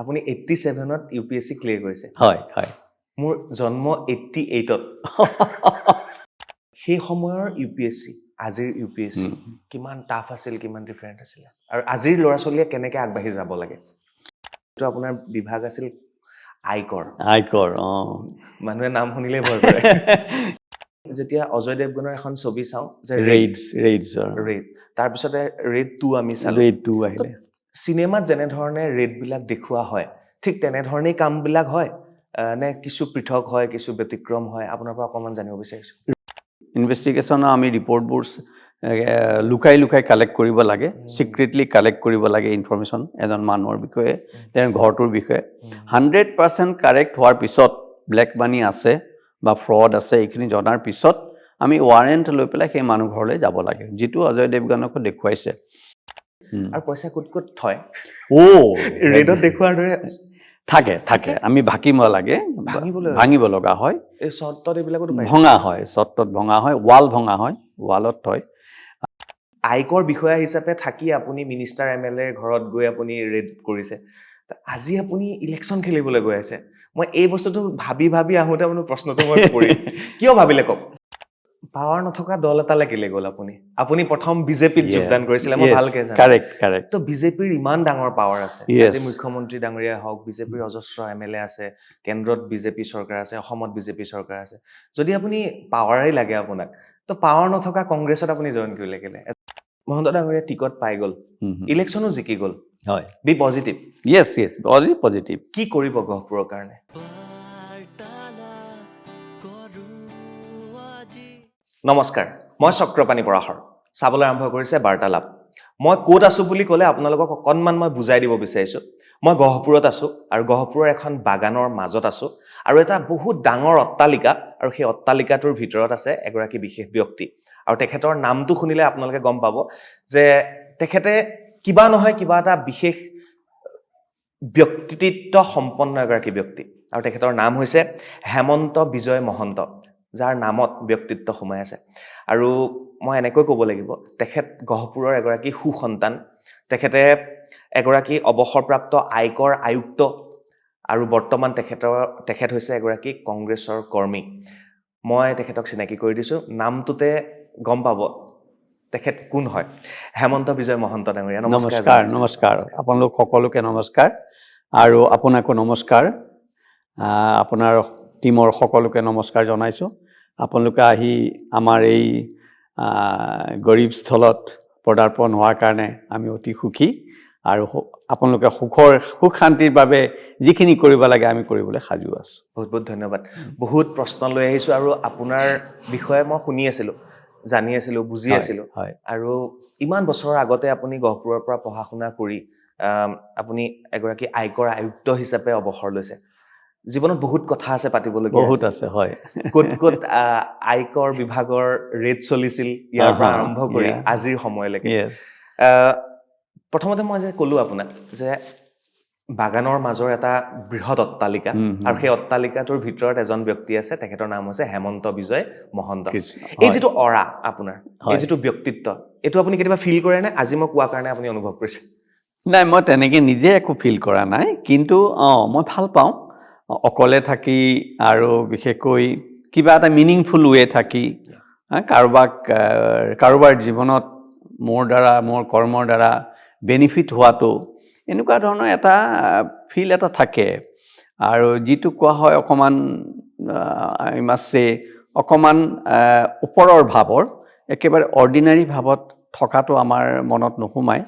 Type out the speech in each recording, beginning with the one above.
আপুনি 87ত UPSC clear কৰিছে হয় হয় মোৰ জন্ম 88ত সেই সময়ৰ UPSC আজিৰ UPSC কিমান টাফ আছিল কিমান ডিফাৰেন্ট আছিল আৰু আজিৰ ল'ৰা ছোৱালীয়ে কেনেকৈ আগবাঢ়ি যাব লাগে তো আপোনাৰ বিভাগ আছিল আয়কৰ মানুহে নাম শুনিলেই ভয় কৰে যেতিয়া অজয় দেৱগনৰ এখন ছবি চাওঁ যে ৰেড তাৰ পিছতে ৰেড 2 আমি চালো ৰেড 2 আহিলে সিনেমাত যেনে ধৰণে ৰেড বিলাক দেখুৱা হয় ঠিক তেনে ধৰণেই কাম বিলাক হয় নে কিছু পৃথক হয় কিছু ব্যতিক্ৰম হয় আপোনাৰ পৰা অকমান জানিব বিচাৰিছো ইনভেষ্টিগেশ্যনৰ আমি ৰিপৰ্টবোৰ লুকাই কালেক্ট কৰিব লাগে সিক্ৰেটলি কালেক্ট কৰিব লাগে ইনফৰমেশ্যন এজন মানুহৰ বিষয়ে তেওঁৰ ঘৰটোৰ বিষয়ে 100% কাৰেক্ট হোৱাৰ পিছত ব্লেক মানি আছে বা ফ্ৰড আছে এইখিনি জনাৰ পিছত আমি ৱাৰেণ্ট লৈ পেলাই সেই মানুহ ঘৰলৈ যাব লাগে যেটো অজয় দেৱগনকো দেখুৱাইছে আৰু পইচা কুট থয় ৰেডত দেখুৱাৰ দৰে থাকে আমি ভাকিব লাগে ভাঙিব লগা হয় এই চৰ্তত এইবিলাকতো ভঙা হয় চৰ্তত ভঙা হয় ৱাল ভঙা হয় ৱালত থয় আয়কৰ বিষয়া হিচাপে থাকি আপুনি মিনিষ্টাৰ MLA ঘৰত গৈ আপুনি ৰেড কৰিছে আজি আপুনি ইলেকশ্যন খেলিবলৈ গৈ আছে মই এই বস্তুটো ভাবি আহোতে মোৰ প্ৰশ্নটো মই কৰি কিয় ভাবিলে কওক পাৱাৰ নথকা দল এটালে কেলে গ'ল আপুনি প্ৰথম বিজেপিত যোগদান কৰিছিল মই ভালকে জানো কাৰেক্ট তো বিজেপিৰ ইমান ডাঙৰ পাৱাৰ আছে আজি মুখ্যমন্ত্ৰী ডাঙৰীয়া হওক বিজেপিৰ অজস্ৰ MLA আছে কেন্দ্ৰত বিজেপি চৰকাৰ আছে অসমত বিজেপি চৰকাৰ আছে যদি আপুনি পাৱাৰেই লাগে আপোনাক তো পাৱাৰ নথকা কংগ্ৰেছত আপুনি জয়েন কৰিলে কেলে মহন্ত ডাঙৰীয়া টিকট পাই গ'ল ইলেকশ্যনো জিকি গ'ল হয় be positive yes only positive কি কৰিব গহপুৰৰ কাৰণে নমস্কাৰ মই চক্ৰপাণি পৰাশৰ চাবলৈ আৰম্ভ কৰিছে বাৰ্তালাপ মই ক'ত আছো বুলি ক'লে আপোনালোকক অকনমান মই বুজাই দিব বিচাৰিছো মই গহপুৰত আছো আৰু গহপুৰৰ এখন বাগানৰ মাজত আছো আৰু এটা বহুত ডাঙৰ অট্টালিকা আৰু সেই অট্টালিকাটোৰ ভিতৰত আছে এগৰাকী বিশেষ ব্যক্তি আৰু তেখেতৰ নামটো শুনিলে আপোনালোকে গম পাব যে তেখেতে কিবা নহয় কিবা এটা বিশেষ ব্যক্তিত্ব সম্পন্ন এগৰাকী ব্যক্তি আৰু তেখেতৰ নাম হৈছে হেমন্ত বিজয় মহন্ত যাৰ নামত ব্যক্তিত্ব সোমাই আছে আৰু মই এনেকৈ ক'ব লাগিব তেখেত গহপুৰৰ এগৰাকী সুসন্তান তেখেতে এগৰাকী অৱসৰপ্ৰাপ্ত আয়কৰ আয়ুক্ত আৰু বৰ্তমান তেখেত হৈছে এগৰাকী কংগ্ৰেছৰ কৰ্মী মই তেখেতক চিনাকি কৰি দিছো নামটোতে গম পাব তেখেত কোন হয় হেমন্ত বিজয় মহন্ত ডাঙৰীয়া নমস্কাৰ আপোনালোক সকলোকে নমস্কাৰ আৰু আপোনাকো নমস্কাৰ আপোনাৰ টিমৰ সকলোকে নমস্কাৰ জনাইছো আপোনালোকে আহি আমাৰ এই গৰীব স্থলত পদাৰ্পণ হোৱাৰ কাৰণে আমি অতি সুখী আৰু আপোনালোকে সুখ শান্তিৰ বাবে যিখিনি কৰিব লাগে আমি কৰিবলৈ সাজু আছো বহুত ধন্যবাদ বহুত প্ৰশ্ন লৈ আহিছো আৰু আপোনাৰ বিষয়ে মই শুনি আছিলো জানি আছিলো বুজি আছিলো আৰু ইমান বছৰৰ আগতে আপুনি গহপুৰৰ পৰা পঢ়া শুনা কৰি আপুনি এগৰাকী আয়কৰ আয়ুক্ত হিচাপে অৱসৰ লৈছে জীৱনত বহুত কথা আছে পাতিবলগীয়া বহুত আছে হয় ক'ত আয়কৰ বিভাগৰ ৰেড চলিছিল ইয়াৰ পৰা আৰম্ভ কৰি আজিৰ সময়লৈকে প্ৰথমতে মই যে ক'লো আপোনাক যে বাগানৰ মাজৰ এটা বৃহৎ অট্টালিকা আৰু সেই অট্টালিকাটোৰ ভিতৰত এজন ব্যক্তি আছে তেখেতৰ নাম হৈছে হেমন্ত বিজয় মহন্ত এই যেটো অৰা আপোনাৰ এই যেটো ব্যক্তিত্ব এটো আপুনি কেতিয়াবা ফিল কৰে নে আজি মই কোৱা কাৰণে আপুনি অনুভৱ কৰিছে নাই মই তেনেকৈ নিজে একো ফিল কৰা নাই কিন্তু মই ভাল পাওঁ অকলে থাকি আৰু বিশেষকৈ কিবা এটা মিনিংফুল ৱে থাকি কাৰোবাৰ জীৱনত মোৰ কৰ্মৰ দ্বাৰা বেনিফিট হোৱাটো এনেকুৱা ধৰণৰ এটা ফিল এটা থাকে আৰু যিটো কোৱা হয় অকমান আই মাষ্ট সে অকমান ওপৰৰ ভাৱৰ একেবাৰে অৰ্ডিনাৰী ভাৱত থকাটো আমাৰ মনত নোসোমায়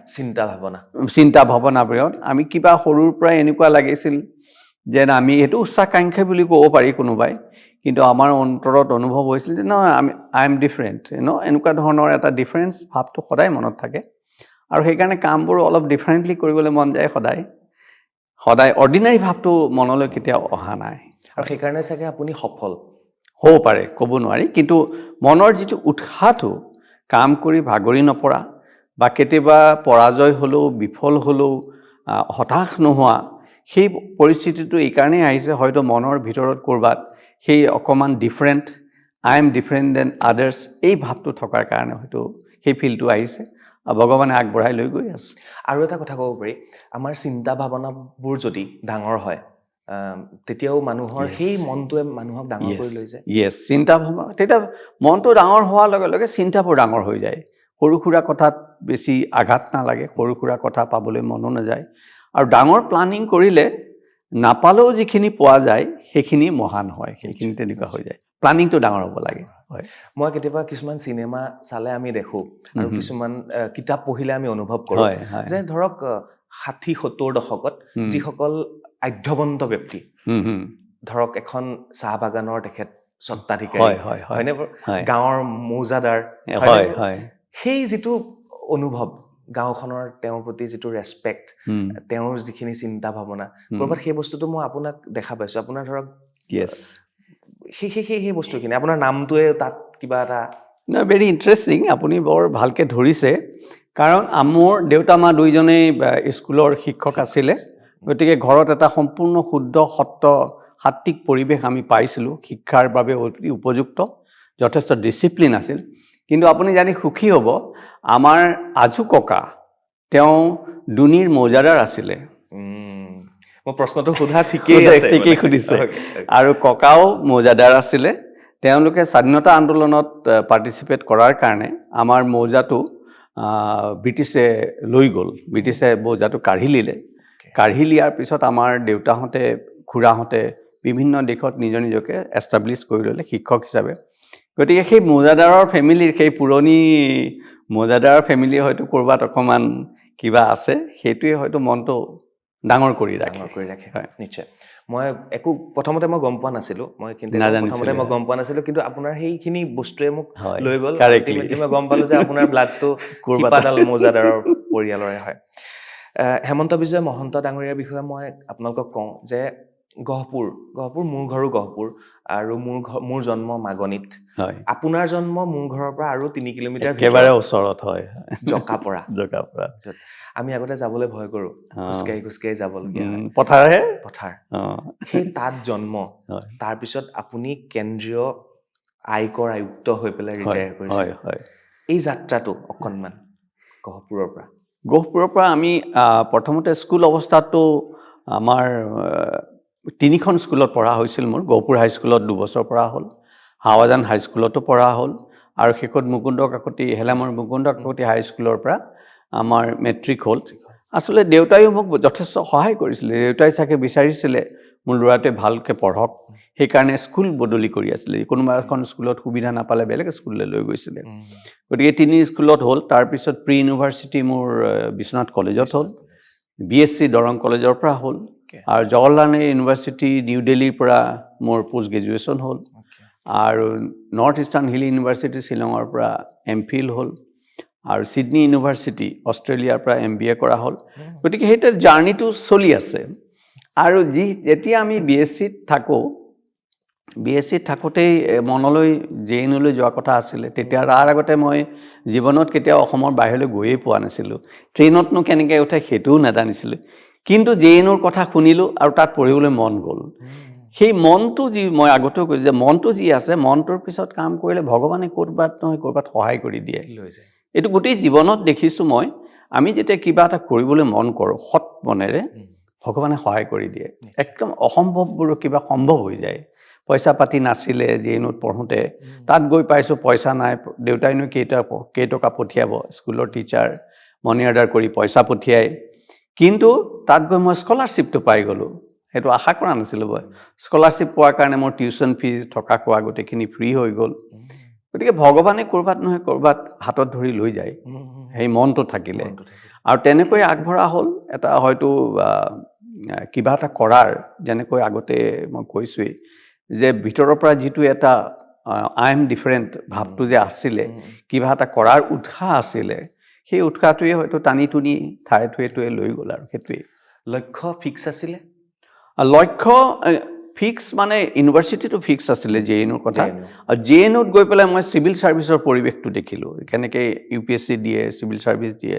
চিন্তা ভাৱনাবোৰত আমি কিবা সৰুৰ পৰা এনেকুৱা লাগিছিল যেন আমি এইটো উচ্চাকাংক্ষী বুলি ক'ব পাৰি কোনোবাই কিন্তু আমাৰ অন্তৰত অনুভৱ হৈছিল যে নহয় আই এম ডিফাৰেণ্ট এনেকুৱা ধৰণৰ এটা ডিফাৰেন্স ভাৱটো সদায় মনত থাকে আৰু সেইকাৰণে কামবোৰ অলপ ডিফাৰেণ্টলি কৰিবলৈ মন যায় সদায় অৰ্ডিনাৰী ভাৱটো মনলৈ কেতিয়াও অহা নাই আৰু সেইকাৰণে চাগে আপুনি সফল হ'ব পাৰে ক'ব নোৱাৰি কিন্তু মনৰ যিটো উৎসাহটো কাম কৰি ভাগৰি নপৰা বা কেতিয়াবা পৰাজয় হ'লেও বিফল হ'লেও হতাশ নোহোৱা সেই পৰিস্থিতিটো এই কাৰণেই আহিছে হয়তো মনৰ ভিতৰত কৰবাত সেই অকমান different I am different than others এই ভাৱটো থকাৰ কাৰণে হয়তো সেই ফিলটো আহিছে ভগৱানে আগবঢ়াই লৈ গৈ আছে। আৰু এটা কথা ক'ব পাৰি, আমাৰ চিন্তা ভাৱনাবোৰ যদি ডাঙৰ হয়, তেতিয়াও মানুহৰ সেই মনটোৱে মানুহক ডাঙৰ কৰি লৈ যায়। চিন্তা ভাৱনা তেতিয়া মনটো ডাঙৰ হোৱাৰ লগে লগে চিন্তাবোৰ ডাঙৰ হৈ যায়। সৰু সুৰা কথাত বেছি আঘাত নালাগে, সৰু সুৰা কথা পাবলৈ মনো নাযায়। আৰু ডাঙৰ প্লানিং কৰিলে নাপালেও যিখিনি পোৱা যায় সেইখিনি মহান হয়, সেইখিনি তেনেকুৱা হৈ যায়। প্লানিংটো ডাঙৰ হ'ব লাগে। হয়, মই কেতিয়াবা কিছুমান চিনেমা চালে আমি দেখোঁ আৰু কিছুমান কিতাপ পঢ়িলে আমি অনুভৱ কৰোঁ হয়, হয়। যে ধৰক ৬০-৭০ দশকত যিসকল আধ্যবন্ত ব্যক্তি, ধৰক এখন চাহ বাগানৰ তেখেত স্বত্বাধিকাৰী, হয়নে বাৰু? গাঁৱৰ মৌজাদাৰ, হয়নে বাৰু? সেই যিটো অনুভৱ, গাঁওখনৰ তেওঁৰ প্ৰতি যিটো ৰেচপেক্ট, তেওঁৰ যিখিনি চিন্তা ভাৱনা, ক'ৰবাত সেই বস্তুটো মই আপোনাক দেখা পাইছোঁ। আপোনাৰ ধৰক সেই বস্তুখিনি, আপোনাৰ নামটোৱে তাত কিবা এটা ভেৰি ইণ্টাৰেষ্টিং, আপুনি বৰ ভালকৈ ধৰিছে। কাৰণ মোৰ দেউতা মা দুইজনেই স্কুলৰ শিক্ষক আছিলে, গতিকে ঘৰত এটা সম্পূৰ্ণ শুদ্ধ সাত্ত্বিক পৰিৱেশ আমি পাইছিলোঁ। শিক্ষাৰ বাবে অতি উপযুক্ত, যথেষ্ট ডিচিপ্লিন আছিল। কিন্তু আপুনি জানি সুখী হ'ব, আমাৰ আজু ককা তেওঁ দুনিৰ মৌজাদাৰ আছিলে। মই প্ৰশ্নটো সোধা ঠিকেই সুধিছে। আৰু ককাও মৌজাদাৰ আছিলে। তেওঁলোকে স্বাধীনতা আন্দোলনত পাৰ্টিচিপেট কৰাৰ কাৰণে আমাৰ মৌজাটো ব্ৰিটিছে লৈ গ'ল। ব্ৰিটিছে মৌজাটো কাঢ়ি নিলে। কাঢ়ি লিয়াৰ পিছত আমাৰ দেউতাহঁতে, খুৰাহঁতে বিভিন্ন দেশত নিজকে এষ্টাব্লিছ কৰি ল'লে শিক্ষক হিচাপে। গতিকে সেই মৌজাদাৰৰ ফেমিলিৰ, সেই পুৰণি মৌজাদাৰৰ ফেমিলিৰ হয়তো ক'ৰবাত অকণমান কিবা আছে, সেইটোৱে হয়তো মনটো ডাঙৰ কৰি ৰাখে। নিশ্চয়। মই প্ৰথমতে মই গম পোৱা নাছিলোঁ, কিন্তু আপোনাৰ সেইখিনি বস্তুৱে মোক লৈ গ'ল। আল্টিমেটলি মই গম পালোঁ যে আপোনাৰ ব্লাডটো শিপাডাল মৌজাদাৰৰ পৰিয়ালৰে হয়। হেমন্ত বিজয় মহন্ত ডাঙৰীয়াৰ বিষয়ে মই আপোনালোকক কওঁ যে গহপুৰ, মোৰ ঘৰো গহপুৰ, আৰু মোৰ জন্ম মাগনিত। আপোনাৰ জন্ম মোৰ ঘৰৰ পৰা আৰু ৩ কিলোমিটাৰ একেবাৰে ওচৰত, হয়, জকাপৰা। আমি আগতে যাবলৈ ভয় কৰোঁ, খোজকাঢ়ি যাবলগীয়া হয়। পথাৰ। সেই তাত জন্ম, তাৰপিছত আপুনি কেন্দ্ৰীয় আয়কৰ আয়ুক্ত হৈ পেলাই ৰিটায়াৰ কৰিছে। এই যাত্ৰাটো অকণমান গহপুৰৰ পৰা আমি প্ৰথমতে স্কুল অৱস্থাতো আমাৰ 3খন স্কুলত পঢ়া হৈছিল। মোৰ গহপুৰ হাইস্কুলত 2 বছৰ পঢ়া হ'ল, হাৱাজান হাইস্কুলতো পঢ়া হ'ল, আৰু শেষত হেলামৰ মুকুন্দ কাকতি হাইস্কুলৰ পৰা আমাৰ মেট্ৰিক হ'ল। আচলতে দেউতাইও মোক যথেষ্ট সহায় কৰিছিলে। দেউতাই চাগে বিচাৰিছিলে মোৰ ল'ৰাটোৱে ভালকৈ পঢ়ক, সেইকাৰণে স্কুল বদলি কৰি আছিলে। কোনোবা এখন স্কুলত সুবিধা নাপালে বেলেগ স্কুললৈ লৈ গৈছিলে। গতিকে 3 স্কুলত হ'ল। তাৰপিছত প্ৰি ইউনিভাৰ্চিটি মোৰ বিশ্বনাথ কলেজত হ'ল, BSc দৰং কলেজৰ পৰা হ'ল, আৰু জৱাহৰলাল নেহৰু ইউনিভাৰ্চিটি নিউ দিল্লীৰ পৰা মোৰ পোষ্ট গ্ৰেজুৱেশ্যন হ'ল, আৰু নৰ্থ ইষ্টাৰ্ণ হিল ইউনিভাৰ্চিটি শ্বিলঙৰ পৰা MPhil হ'ল, আৰু ছিডনী ইউনিভাৰ্চিটি অষ্ট্ৰেলিয়াৰ পৰা MBA কৰা হ'ল। গতিকে সেইটো জাৰ্ণিটো চলি আছে। আৰু যেতিয়া আমি BScত থাকোঁতেই মনলৈ JNUলৈ যোৱা কথা আছিলে। তেতিয়া তাৰ আগতে মই জীৱনত কেতিয়াও অসমৰ বাহিৰলৈ গৈয়ে পোৱা নাছিলোঁ। ট্ৰেইনতনো কেনেকৈ উঠে সেইটোও নাজানিছিলোঁ। কিন্তু JNUৰ কথা শুনিলোঁ আৰু তাত পঢ়িবলৈ মন গ'ল। সেই মনটো মই আগতেও কৈছোঁ যে মনটো আছে, মনটোৰ পিছত কাম কৰিলে ভগৱানে ক'ৰবাত নহয় ক'ৰবাত সহায় কৰি দিয়ে। এইটো গোটেই জীৱনত দেখিছোঁ মই, আমি যেতিয়া কিবা এটা কৰিবলৈ মন কৰোঁ সৎ মনেৰে, ভগৱানে সহায় কৰি দিয়ে। একদম অসম্ভৱবোৰ কিবা সম্ভৱ হৈ যায়। পইচা পাতি নাছিলে JNUত পঢ়োঁতে, তাত গৈ পাইছোঁ পইচা নাই। দেউতাইনো কেইটকা পঠিয়াব, স্কুলৰ টিচাৰ মানি অৰ্ডাৰ কৰি পইচা পঠিয়ায়। কিন্তু তাত গৈ মই স্কলাৰশ্বিপটো পাই গ'লোঁ। সেইটো আশা কৰা নাছিলোঁ মই। স্কলাৰশ্বিপ পোৱাৰ কাৰণে মোৰ টিউশ্যন ফিজ, থকা খোৱা গোটেইখিনি ফ্ৰী হৈ গ'ল। গতিকে ভগৱানে ক'ৰবাত নহয় ক'ৰবাত হাতত ধৰি লৈ যায়, সেই মনটো থাকিলে। আৰু তেনেকৈ আগবঢ়া হ'ল। এটা হয়তো কিবা এটা কৰাৰ, যেনেকৈ আগতে মই কৈছোঁৱেই যে ভিতৰৰ পৰা যিটো এটা আই এম ডিফাৰেণ্ট ভাৱটো যে আছিলে, কিবা এটা কৰাৰ উৎসাহ আছিলে, সেই উৎসাহটোৱে হয়তো টানি টুনি ঠায়ে লৈ গ'ল। আৰু সেইটোৱেই লক্ষ্য ফিক্স আছিলে। লক্ষ্য ফিক্স মানে ইউনিভাৰ্চিটিটো ফিক্স আছিলে JNUৰ কথা। আৰু JNUত গৈ পেলাই মই চিভিল ছাৰ্ভিচৰ পৰিৱেশটো দেখিলোঁ, কেনেকৈ UPSC দিয়ে, চিভিল ছাৰ্ভিচ দিয়ে।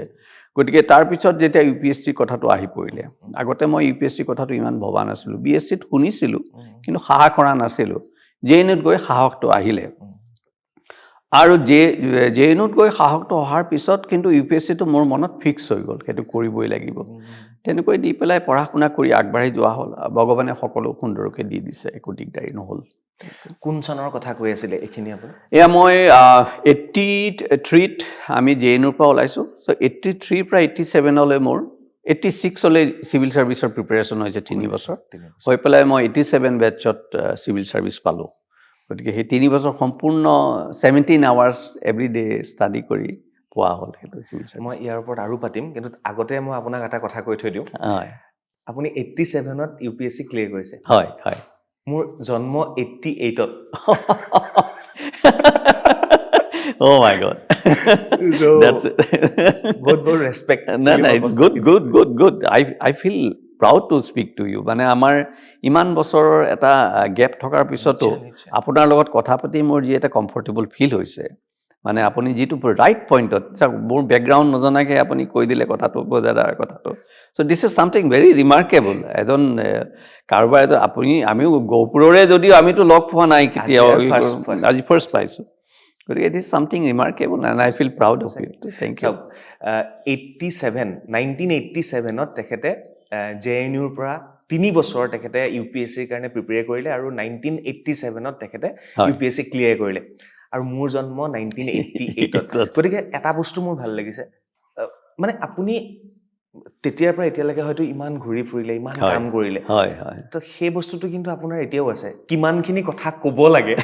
গতিকে তাৰপিছত যেতিয়া UPSC কথাটো আহি পৰিলে, আগতে মই UPSC কথাটো ইমান ভবা নাছিলোঁ। BScত শুনিছিলোঁ কিন্তু সাহস কৰা নাছিলোঁ। JNUত গৈ সাহসটো আহিলে। আৰু জে এন ইউত গৈ সাহসটো অহাৰ পিছত কিন্তু UPSCটো মোৰ মনত ফিক্স হৈ গ'ল, সেইটো কৰিবই লাগিব। তেনেকৈ দি পেলাই পঢ়া শুনা কৰি আগবাঢ়ি যোৱা হ'ল। ভগৱানে সকলো সুন্দৰকৈ দি দিছে, একো দিগদাৰী নহ'ল। কোন চনৰ কথা কৈ আছিলে এইখিনি আপুনি? এয়া মই 83ত আমি JNUৰ পৰা ওলাইছোঁ। চ' 83ৰ পৰা 87লৈ মোৰ 86লৈ চিভিল ছাৰ্ভিচৰ প্ৰিপেৰেশ্যন হৈছে 3 বছৰ। হৈ পেলাই মই 87 বেটছত চিভিল ছাৰ্ভিচ পালোঁ। গতিকে সেই 3 বছৰ সম্পূৰ্ণ 17 আৱাৰ্ছ এভৰি ডে ষ্টাডি কৰি পোৱা হ'ল সেইটো চিভিল ছাৰ্ভিচ। মই ইয়াৰ ওপৰত আৰু পাতিম, কিন্তু আগতে মই আপোনাক এটা কথা কৈ থৈ দিওঁ। হয় আপুনি 87ত UPSC ক্লিয়াৰ কৰিছে। হয় হয়। মোৰ জন্ম 88ত। Oh my God. That's it. বহুত বহুত respect. No, it's good. I feel proud to speak to you. মানে আমাৰ ইমান বছৰৰ এটা গেপ থকাৰ পিছতো আপোনাৰ লগত কথা পাতি মোৰ যি এটা কমফৰ্টেবল ফিল হৈছে, মানে আপুনি যিটো ৰাইট পইণ্টত, মোৰ বেকগ্ৰাউণ্ড নজনাকৈ আপুনি কৈ দিলে কথাটো, বজাদাৰ কথাটো। চ' this is something very remarkable. এজন কাৰোবাৰ আমিও গহপুৰৰে যদিও আমিতো লগ পোৱা নাই কেতিয়াও, আজি ফাৰ্ষ্ট পাইছোঁ। গতিকে it is something remarkable and I feel proud of it. Thank you. 1987ত তেখেতে JNUৰ পৰা 3 বছৰ তেখেতে UPSCৰ কাৰণে প্ৰিপেয়াৰ কৰিলে আৰু 1987ত তেখেতে UPSC ক্লিয়াৰ কৰিলে। আৰু মোৰ জন্ম 1988ত। গতিকে এটা বস্তু মোৰ ভাল লাগিছে, মানে আপুনি তেতিয়াৰ পৰা এতিয়ালৈকে হয়তো ইমান ঘূৰি ফুৰিলে, ইমান কাম কৰিলে, তো সেই বস্তুটো কিন্তু আপোনাৰ এতিয়াও আছে, কিমানখিনি কথা ক'ব লাগে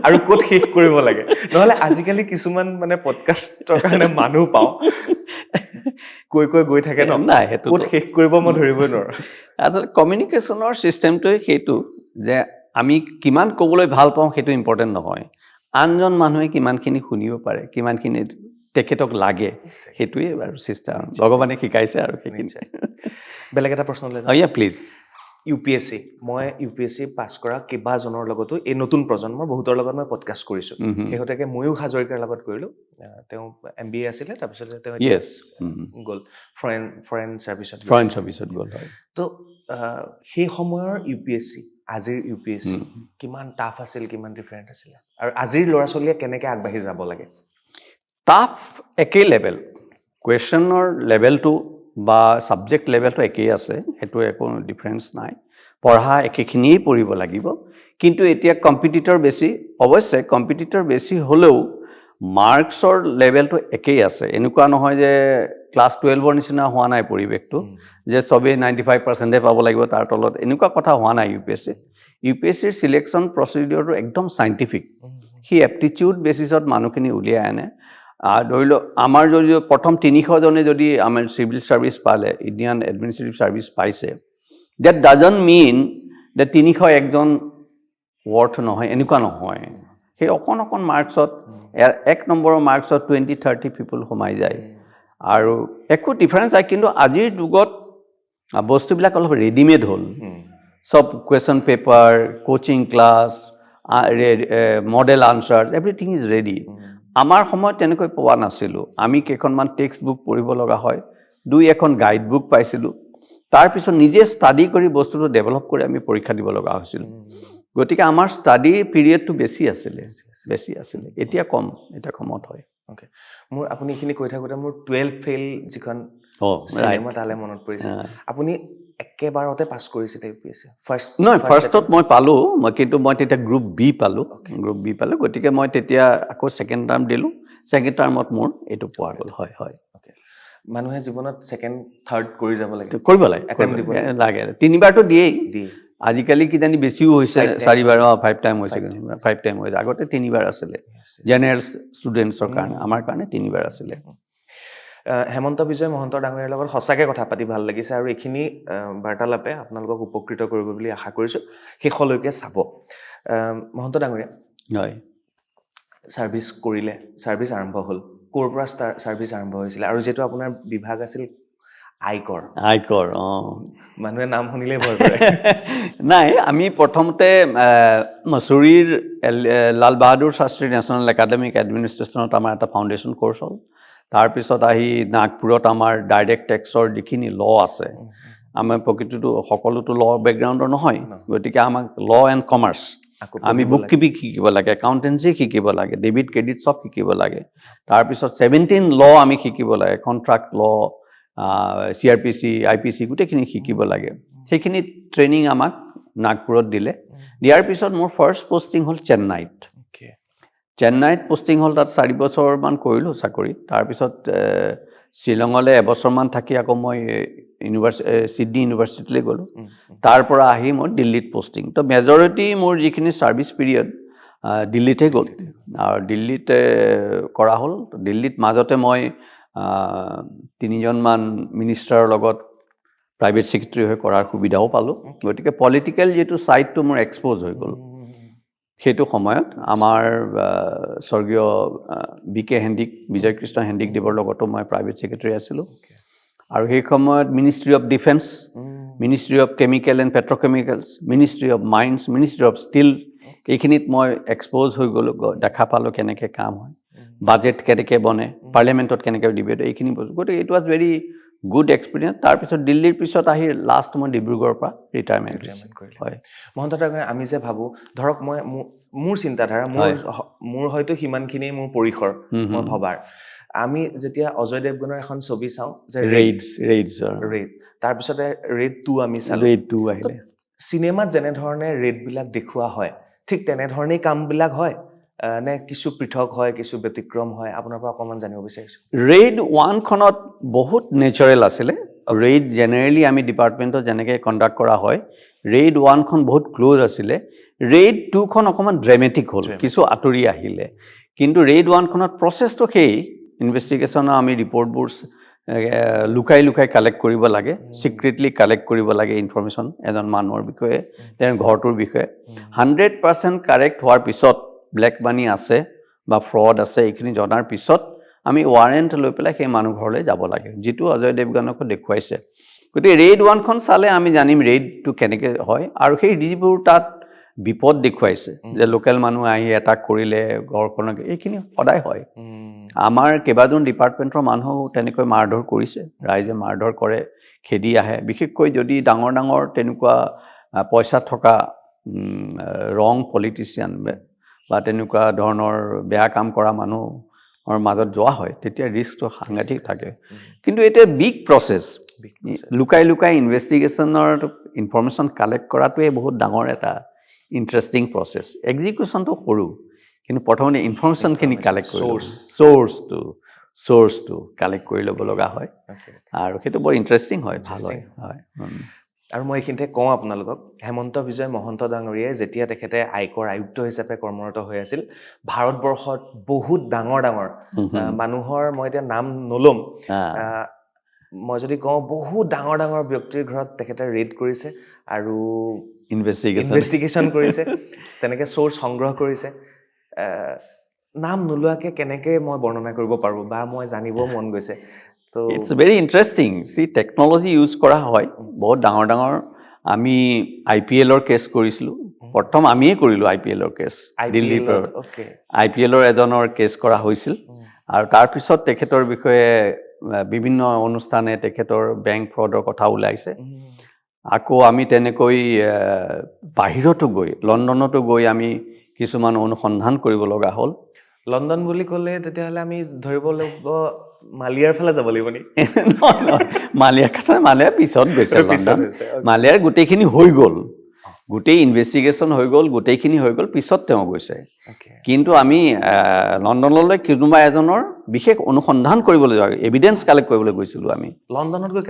আৰু ক'ত শেষ কৰিব লাগে। নহ'লে আজিকালি কিছুমান মানে পডকাষ্টৰ কাৰণে মানুহ পাওঁ, কৈ গৈ থাকে ন, নাই সেইটো ক'ত শেষ কৰিব মই ধৰিবই নোৱাৰোঁ। আচলতে কমিউনিকেশ্যনৰ ছিষ্টেমটোৱে সেইটো যে আমি কিমান ক'বলৈ ভাল পাওঁ সেইটো ইম্পৰ্টেণ্ট নহয়, আনজন মানুহে কিমানখিনি শুনিব পাৰে, কিমানখিনি তেখেতক লাগে, সেইটোৱে আৰু চিষ্টেম ভগৱানে শিকাইছে আৰু সেইখিনি। বেলেগ এটা প্ৰশ্ন লৈ যাওঁ। প্লিজ। UPSC, মই UPSC পাছ কৰা কেইবাজনৰ লগতো, এই নতুন প্ৰজন্মৰ বহুতৰ লগত মই পডকাষ্ট কৰিছোঁ। শেহতীয়াকৈ ময়ূখ হাজৰিকাৰ লগত কৰিলোঁ। তেওঁ MBA আছিলে, তাৰপিছতে তেওঁ গ'ল ফৰেন ছাৰ্ভিচত গ'ল। তো সেই সময়ৰ UPSC, আজিৰ UPSC কিমান টাফ আছিল, কিমান ডিফাৰেণ্ট আছিলে, আৰু আজিৰ ল'ৰা ছোৱালীয়ে কেনেকৈ আগবাঢ়ি যাব লাগে? টাফ একেই লেভেল, কুৱেশ্যনৰ লেভেলটো বা ছাবজেক্ট লেভেলটো একেই আছে, সেইটো একো ডিফাৰেঞ্চ নাই। পঢ়া একেখিনিয়েই পঢ়িব লাগিব, কিন্তু এতিয়া কম্পিটিটৰ বেছি। অৱশ্যে কম্পিটিটৰ বেছি হ'লেও মাৰ্কছৰ লেভেলটো একেই আছে। এনেকুৱা নহয় যে ক্লাছ 12ৰ নিচিনা হোৱা নাই পৰিৱেশটো, যে চবেই 95%হে পাব লাগিব, তাৰ তলত এনেকুৱা কথা হোৱা নাই। UPSCৰ চিলেকশ্যন প্ৰচিডিঅ'ৰটো একদম চাইণ্টিফিক। সি এপ্টিটিউড বেচিছত মানুহখিনি উলিয়াই আনে। ধৰি লওক আমাৰ যদি প্ৰথম 300জনে যদি আমাৰ চিভিল ছাৰ্ভিচ পালে, ইণ্ডিয়ান এডমিনিষ্ট্ৰেটিভ ছাৰ্ভিচ পাইছে, ডেট ডাজন্ট মিন যে 301জন ৱৰ্থ নহয়, এনেকুৱা নহয়। সেই অকণ মাৰ্কছত, 1 নম্বৰৰ মাৰ্কছত 20-30 পিপল সোমাই যায়, আৰু একো ডিফাৰেঞ্চ নাই। কিন্তু আজিৰ যুগত বস্তুবিলাক অলপ ৰেডিমেড হ'ল। চব question paper, coaching class, model answers, everything is ready. আমাৰ সময়ত তেনেকৈ পোৱা নাছিলোঁ। আমি কেইখনমান টেক্সট বুক পঢ়িব লগা হয়, 2-এখন গাইড বুক পাইছিলোঁ। তাৰপিছত নিজে ষ্টাডি কৰি বস্তুটো ডেভেলপ কৰি আমি পৰীক্ষা দিব লগা হৈছিল। গতিকে আমাৰ ষ্টাডিৰ পিৰিয়ডটো বেছি আছিলে। এতিয়া কম, এতিয়া কমত হয়। মোৰ আপুনি এইখিনি কৈ থাকোঁতে মোৰ 12 ফেইল যিখন চিনেমা তালৈ মনত পৰিছে। আপুনি একেবাৰতে পাছ কৰিছিলে UPSC? ফাৰ্ষ্টত মই পালোঁ, কিন্তু মই তেতিয়া গ্ৰুপ বি পালোঁ। গতিকে মই তেতিয়া আকৌ ছেকেণ্ড টাৰ্ম দিলোঁ। ছেকেণ্ড টাৰ্মত মোৰ এইটো পোৱা গ'ল। হয়। মানুহে জীৱনত ছেকেণ্ড থাৰ্ড কৰি যাব লাগে, কৰিব লাগে। 3বাৰটো দিয়েই। আজিকালি কিজানি বেছিও হৈছে, 4বাৰ, 5 টাইম হৈছে। আগতে 3বাৰ আছিলে জেনেৰেল ষ্টুডেণ্টছৰ কাৰণে, আমাৰ কাৰণে 3বাৰ আছিলে। হেমন্ত বিজয় মহন্ত ডাঙৰীয়াৰ লগত সঁচাকৈ কথা পাতি ভাল লাগিছে, আৰু এইখিনি বাৰ্তালাপে আপোনালোকক উপকৃত কৰিব বুলি আশা কৰিছোঁ। শেষলৈকে চাব। মহন্ত ডাঙৰীয়া, হয়, ছাৰ্ভিচ কৰিলে, ছাৰ্ভিচ আৰম্ভ হ'ল, ক'ৰ পৰা ছাৰ্ভিচ আৰম্ভ হৈছিলে? আৰু যিহেতু আপোনাৰ বিভাগ আছিল আয়কৰ, মানুহে নাম শুনিলেই ভয় কৰে। নাই, আমি প্ৰথমতে মছুৰীৰ লাল বাহাদুৰ শাস্ত্ৰী নেশ্যনেল একাডেমিক এডমিনিষ্ট্ৰেশ্যনত আমাৰ এটা ফাউণ্ডেশ্যন কৰ্চ হ'ল। তাৰপিছত আহি নাগপুৰত আমাৰ ডাইৰেক্ট টেক্সৰ যিখিনি আছে, আমাৰ প্ৰকৃতিটো সকলোতো বেকগ্ৰাউণ্ডৰ নহয়, গতিকে আমাক এণ্ড কমাৰ্চ আমি বুক কিপিং শিকিব লাগে, একাউণ্টেঞ্চি শিকিব লাগে, ডেবিট ক্ৰেডিট চব শিকিব লাগে। তাৰপিছত 17 ল আমি শিকিব লাগে, কণ্ট্ৰাক্ট ল, CRPC, IPC গোটেইখিনি শিকিব লাগে। সেইখিনি ট্ৰেইনিং আমাক নাগপুৰত দিলে। দিয়াৰ পিছত মোৰ ফাৰ্ষ্ট পষ্টিং হ'ল চেন্নাইত। চেন্নাইত পষ্টিং হ'ল, তাত 4 বছৰমান কৰিলোঁ চাকৰি। তাৰপিছত শ্বিলঙলৈ এবছৰমান থাকি আকৌ মই ছিডনী ইউনিভাৰ্চিটিলৈ গ'লোঁ। তাৰ পৰা আহি মই দিল্লীত পষ্টিং। তো মেজৰিটি মোৰ যিখিনি ছাৰ্ভিচ পিৰিয়ড দিল্লীতে গ'ল, আৰু দিল্লীতে কৰা হ'ল। দিল্লীত মাজতে মই 3জনমান মিনিষ্টাৰৰ লগত প্ৰাইভেট ছেক্ৰেটাৰী হৈ কৰাৰ সুবিধাও পালোঁ। গতিকে পলিটিকেল যিটো ছাইডটো মোৰ এক্সপ'জ হৈ গ'ল। সেইটো সময়ত আমাৰ স্বৰ্গীয় BK হেণ্ডিক, বিজয় কৃষ্ণ হেণ্ডিকদেৱৰ লগতো মই প্ৰাইভেট ছেক্ৰেটাৰী আছিলোঁ। আৰু সেই সময়ত ministry of defence, ministry of chemical and petrochemicals, ministry of mines, ministry of steel, এইখিনিত মই এক্সপ'জ হৈ গ'লোঁ, দেখা পালোঁ কেনেকৈ কাম হয়, বাজেট কেনেকৈ বনে, পাৰ্লিয়ামেণ্টত কেনেকৈ ডিবেট, এইখিনি বস্তু। গতিকে it was very good experience. তাৰপিছত দিল্লীৰ পিছত আহি লাষ্ট মই ডিব্ৰুগড়ৰ পৰা ৰিটায়াৰমেণ্ট কৰিলোঁ। হয়, মহন্ত ডাঙৰীয়া, আমি যে ভাবোঁ, ধৰক মোৰ চিন্তাধাৰা, মোৰ হয়তো সিমানখিনি মোৰ পৰিসৰ মই ভবাৰ। আমি যেতিয়া অজয় দেৱগনৰ এখন ছবি চাওঁ যে ৰেইড, তাৰপিছতে ৰেইড 2 আমি চালোঁ। ৰেইড 2 আহিলে। চিনেমাত যেনেধৰণে ৰেইডবিলাক দেখুওৱা হয়, ঠিক তেনেধৰণেই কামবিলাক হয় নে কিছু পৃথক হয়, কিছু ব্যতিক্ৰম হয়? আপোনাৰ পৰা অকণমান জানিব বিচাৰিছোঁ। ৰেইড 1খনত বহুত নেচাৰেল আছিলে। ৰেইড জেনেৰেলি আমি ডিপাৰ্টমেণ্টত যেনেকৈ কণ্ডাক্ট কৰা হয়, ৰেইড 1খন বহুত ক্ল'জ আছিলে। ৰেইড 2খন অকণমান ড্ৰেমেটিক হ'ল, কিছু আঁতৰি আহিলে। কিন্তু ৰেইড 1খনত প্ৰচেছটো সেই ইনভেষ্টিগেশ্যনৰ আমি ৰিপৰ্টবোৰ লুকাই লুকাই কালেক্ট কৰিব লাগে, ছিক্ৰেটলি কালেক্ট কৰিব লাগে ইনফৰমেশ্যন এজন মানুহৰ বিষয়ে, তেওঁৰ ঘৰটোৰ বিষয়ে। 100% কাৰেক্ট হোৱাৰ পিছত, ব্লেক মানি আছে বা ফ্ৰড আছে এইখিনি জনাৰ পিছত আমি ৱাৰেণ্ট লৈ পেলাই সেই মানুহ ঘৰলৈ যাব লাগে, যিটো অজয় দেৱগানকো দেখুৱাইছে। গতিকে ৰেইড 1খন চালে আমি জানিম ৰেইডটো কেনেকৈ হয়। আৰু সেই যিবোৰ তাত বিপদ দেখুৱাইছে, যে লোকেল মানুহ আহি এটাক কৰিলে ঘৰখনক, এইখিনি সদায় হয়। আমাৰ কেইবাজন ডিপাৰ্টমেণ্টৰ মানুহ তেনেকৈ মাৰধৰ কৰিছে, ৰাইজে মাৰধৰ কৰে, খেদি আহে। বিশেষকৈ যদি ডাঙৰ ডাঙৰ তেনেকুৱা পইচা থকা ৰং পলিটিচিয়ান বা তেনেকুৱা ধৰণৰ বেয়া কাম কৰা মানুহৰ মাজত যোৱা হয়, তেতিয়া ৰিস্কটো সাংঘাতিক থাকে। কিন্তু এতিয়া বিগ প্ৰচেছ, লুকাই লুকাই ইনভেষ্টিগেশ্যনৰ ইনফৰমেশ্যন কালেক্ট কৰাটোৱে বহুত ডাঙৰ এটা ইণ্টাৰেষ্টিং প্ৰচেছ। এক্সিকিউশ্যনটো সৰু, কিন্তু প্ৰথমতে ইনফৰমেশ্যনখিনি কালেক্ট কৰি চ'ৰ্চটো কালেক্ট কৰি ল'ব লগা হয়। আৰু সেইটো বৰ ইণ্টাৰেষ্টিং হয়, ভাল হয়। আৰু মই এইখিনিতে কওঁ আপোনালোকক, হেমন্ত বিজয় মহন্ত ডাঙৰীয়াই যেতিয়া তেখেতে আয়কৰ আয়ুক্ত হিচাপে কৰ্মৰত হৈ আছিল, ভাৰতবৰ্ষত বহুত ডাঙৰ ডাঙৰ মানুহৰ, মই এতিয়া নাম নল'ম, মই যদি কওঁ বহুত ডাঙৰ ডাঙৰ ব্যক্তিৰ ঘৰত তেখেতে ৰেইড কৰিছে আৰু ইনভেষ্টিগেশ্যন কৰিছে, তেনেকৈ চ'ৰ্চ সংগ্ৰহ কৰিছে। নাম নোলোৱাকৈ কেনেকৈ মই বৰ্ণনা কৰিব পাৰোঁ বা মই জানিব মন গৈছে। It's very interesting. Technology use কৰা হয় বহুত ডাঙৰ ডাঙৰ। আমি IPLৰ কেছ কৰিছিলোঁ, প্ৰথম আমিয়ে কৰিলোঁ IPLৰ কেছ দিল্লীৰ পৰা। IPLৰ এজনৰ কেছ কৰা হৈছিল, আৰু তাৰপিছত তেখেতৰ বিষয়ে বিভিন্ন অনুষ্ঠানে তেখেতৰ বেংক ফ্ৰডৰ কথা ওলাইছে। আকৌ আমি তেনেকৈ বাহিৰতো গৈ, লণ্ডনতো গৈ আমি কিছুমান অনুসন্ধান কৰিব লগা হ'ল। লণ্ডন বুলি ক'লে তেতিয়াহ'লে আমি ধৰিব লাগিব মালিয়াৰ ফালে যাব লাগিব নেকি? মালিয়াৰ পিছত গৈছে লণ্ডন। মালিয়াৰ গোটেইখিনি হৈ গ'ল, গোটেই ইনভেষ্টিগেশ্যন হৈ গ'ল, গোটেইখিনি হৈ গ'ল, পিছত তেওঁ গৈছে। কিন্তু আমি লণ্ডনলৈ কোনোবা এজনৰ বিশেষ অনুসন্ধান কৰিবলৈ যোৱা, এভিডেন্স কালেক্ট কৰিবলৈ গৈছিলোঁ আমি। লণ্ডনত গৈ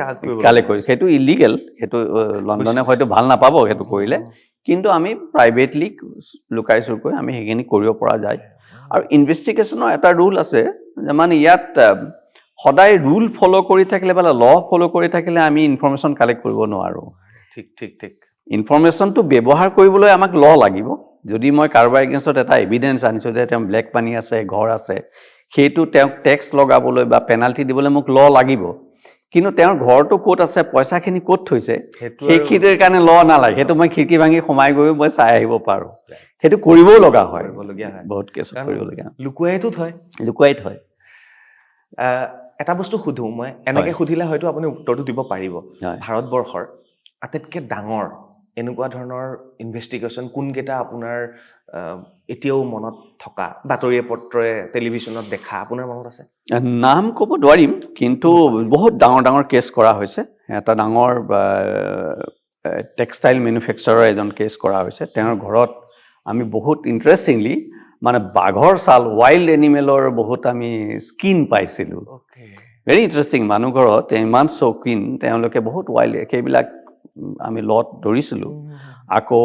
কালেক্ট কৰিছোঁ, সেইটো ইলিগেল, সেইটো লণ্ডনে হয়তো ভাল নাপাব সেইটো কৰিলে, কিন্তু আমি প্ৰাইভেটলি লুকাই চুৰকৈ আমি সেইখিনি কৰিব পৰা যায়। আৰু ইনভেষ্টিগেশ্যনৰ এটা ৰুল আছে, যে মানে ইয়াত সদায় ৰুল ফ'ল' কৰি থাকিলে বা ল' ফ'ল' কৰি থাকিলে আমি ইনফৰমেশ্যন কালেক্ট কৰিব নোৱাৰোঁ। ঠিক। ইনফৰমেশ্যনটো ব্যৱহাৰ কৰিবলৈ আমাক ল' লাগিব। যদি মই কাৰোবাৰ এগেইনষ্টত এটা এভিডেন্স আনিছোঁ যে তেওঁ ব্লেক মানি আছে, ঘৰ আছে, সেইটো তেওঁক টেক্স লগাবলৈ বা পেনাল্টি দিবলৈ মোক ল' লাগিব। কিন্তু তেওঁৰ ঘৰটো ক'ত আছে, পইচাখিনি ক'ত থৈছে, সেইখিনিৰ কাৰণে ল' নালাগে। সেইটো মই খিৰিকী ভাঙি সোমাই গৈও মই চাই আহিব পাৰোঁ। সেইটো কৰিবও লগা হয়, বহুত কেছত কৰিবলগীয়া। লুকুৱাই থয়। এটা বস্তু সুধোঁ মই, এনেকৈ সুধিলে হয়তো আপুনি উত্তৰটো দিব পাৰিব। ভাৰতবৰ্ষৰ আটাইতকৈ ডাঙৰ এনেকুৱা ধৰণৰ ইনভেষ্টিগেশ্যন কোনকেইটা আপোনাৰ এতিয়াও মনত থকা বাতৰিয়ে পত্ৰয়ে টেলিভিশ্যনত দেখা আপোনাৰ মনত আছে নাম ক'ব নোৱাৰিম কিন্তু বহুত ডাঙৰ ডাঙৰ কেছ কৰা হৈছে এটা ডাঙৰ টেক্সটাইল মেনুফেকচাৰৰ এজন কেছ কৰা হৈছে তেওঁৰ ঘৰত আমি বহুত ইণ্টাৰেষ্টিংলি মানে বাঘৰ ছাল ৱাইল্ড এনিমেলৰ বহুত আমি স্কিন পাইছিলোঁ ভেৰি ইণ্টাৰেষ্টিং মানুহ ঘৰত ইমান চৌকিন তেওঁলোকে বহুত ৱাইল্ড সেইবিলাক আমি লত ধৰিছিলোঁ আকৌ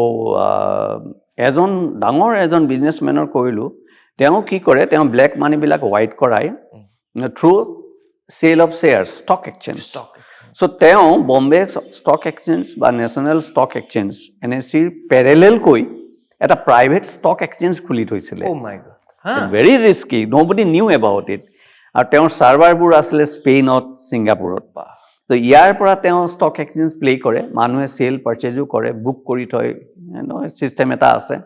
এজন ডাঙৰ এজন বিজনেছমেনৰ কৰিলোঁ তেওঁ কি কৰে তেওঁ ব্লেক মানিবিলাক হোৱাইট কৰাই through sale of share stock exchange so' তেওঁ বম্বে ষ্টক এক্সচেঞ্জ বা নেশ্যনেল ষ্টক এক্সচেঞ্জ NSEৰ পেৰেলেলকৈ এটা প্ৰাইভেট ষ্টক এক্সচেঞ্জ খুলি থৈছিলে very risky nobody knew about it আৰু তেওঁৰ ছাৰ্ভাৰবোৰ আছিলে স্পেইনত ছিংগাপুৰত তো ইয়াৰ পৰা তেওঁ ষ্টক এক্সচেঞ্জ প্লে কৰে মানুহে চেল পাৰ্চেজো কৰে বুক কৰি থয় ছিষ্টেম এটা আছে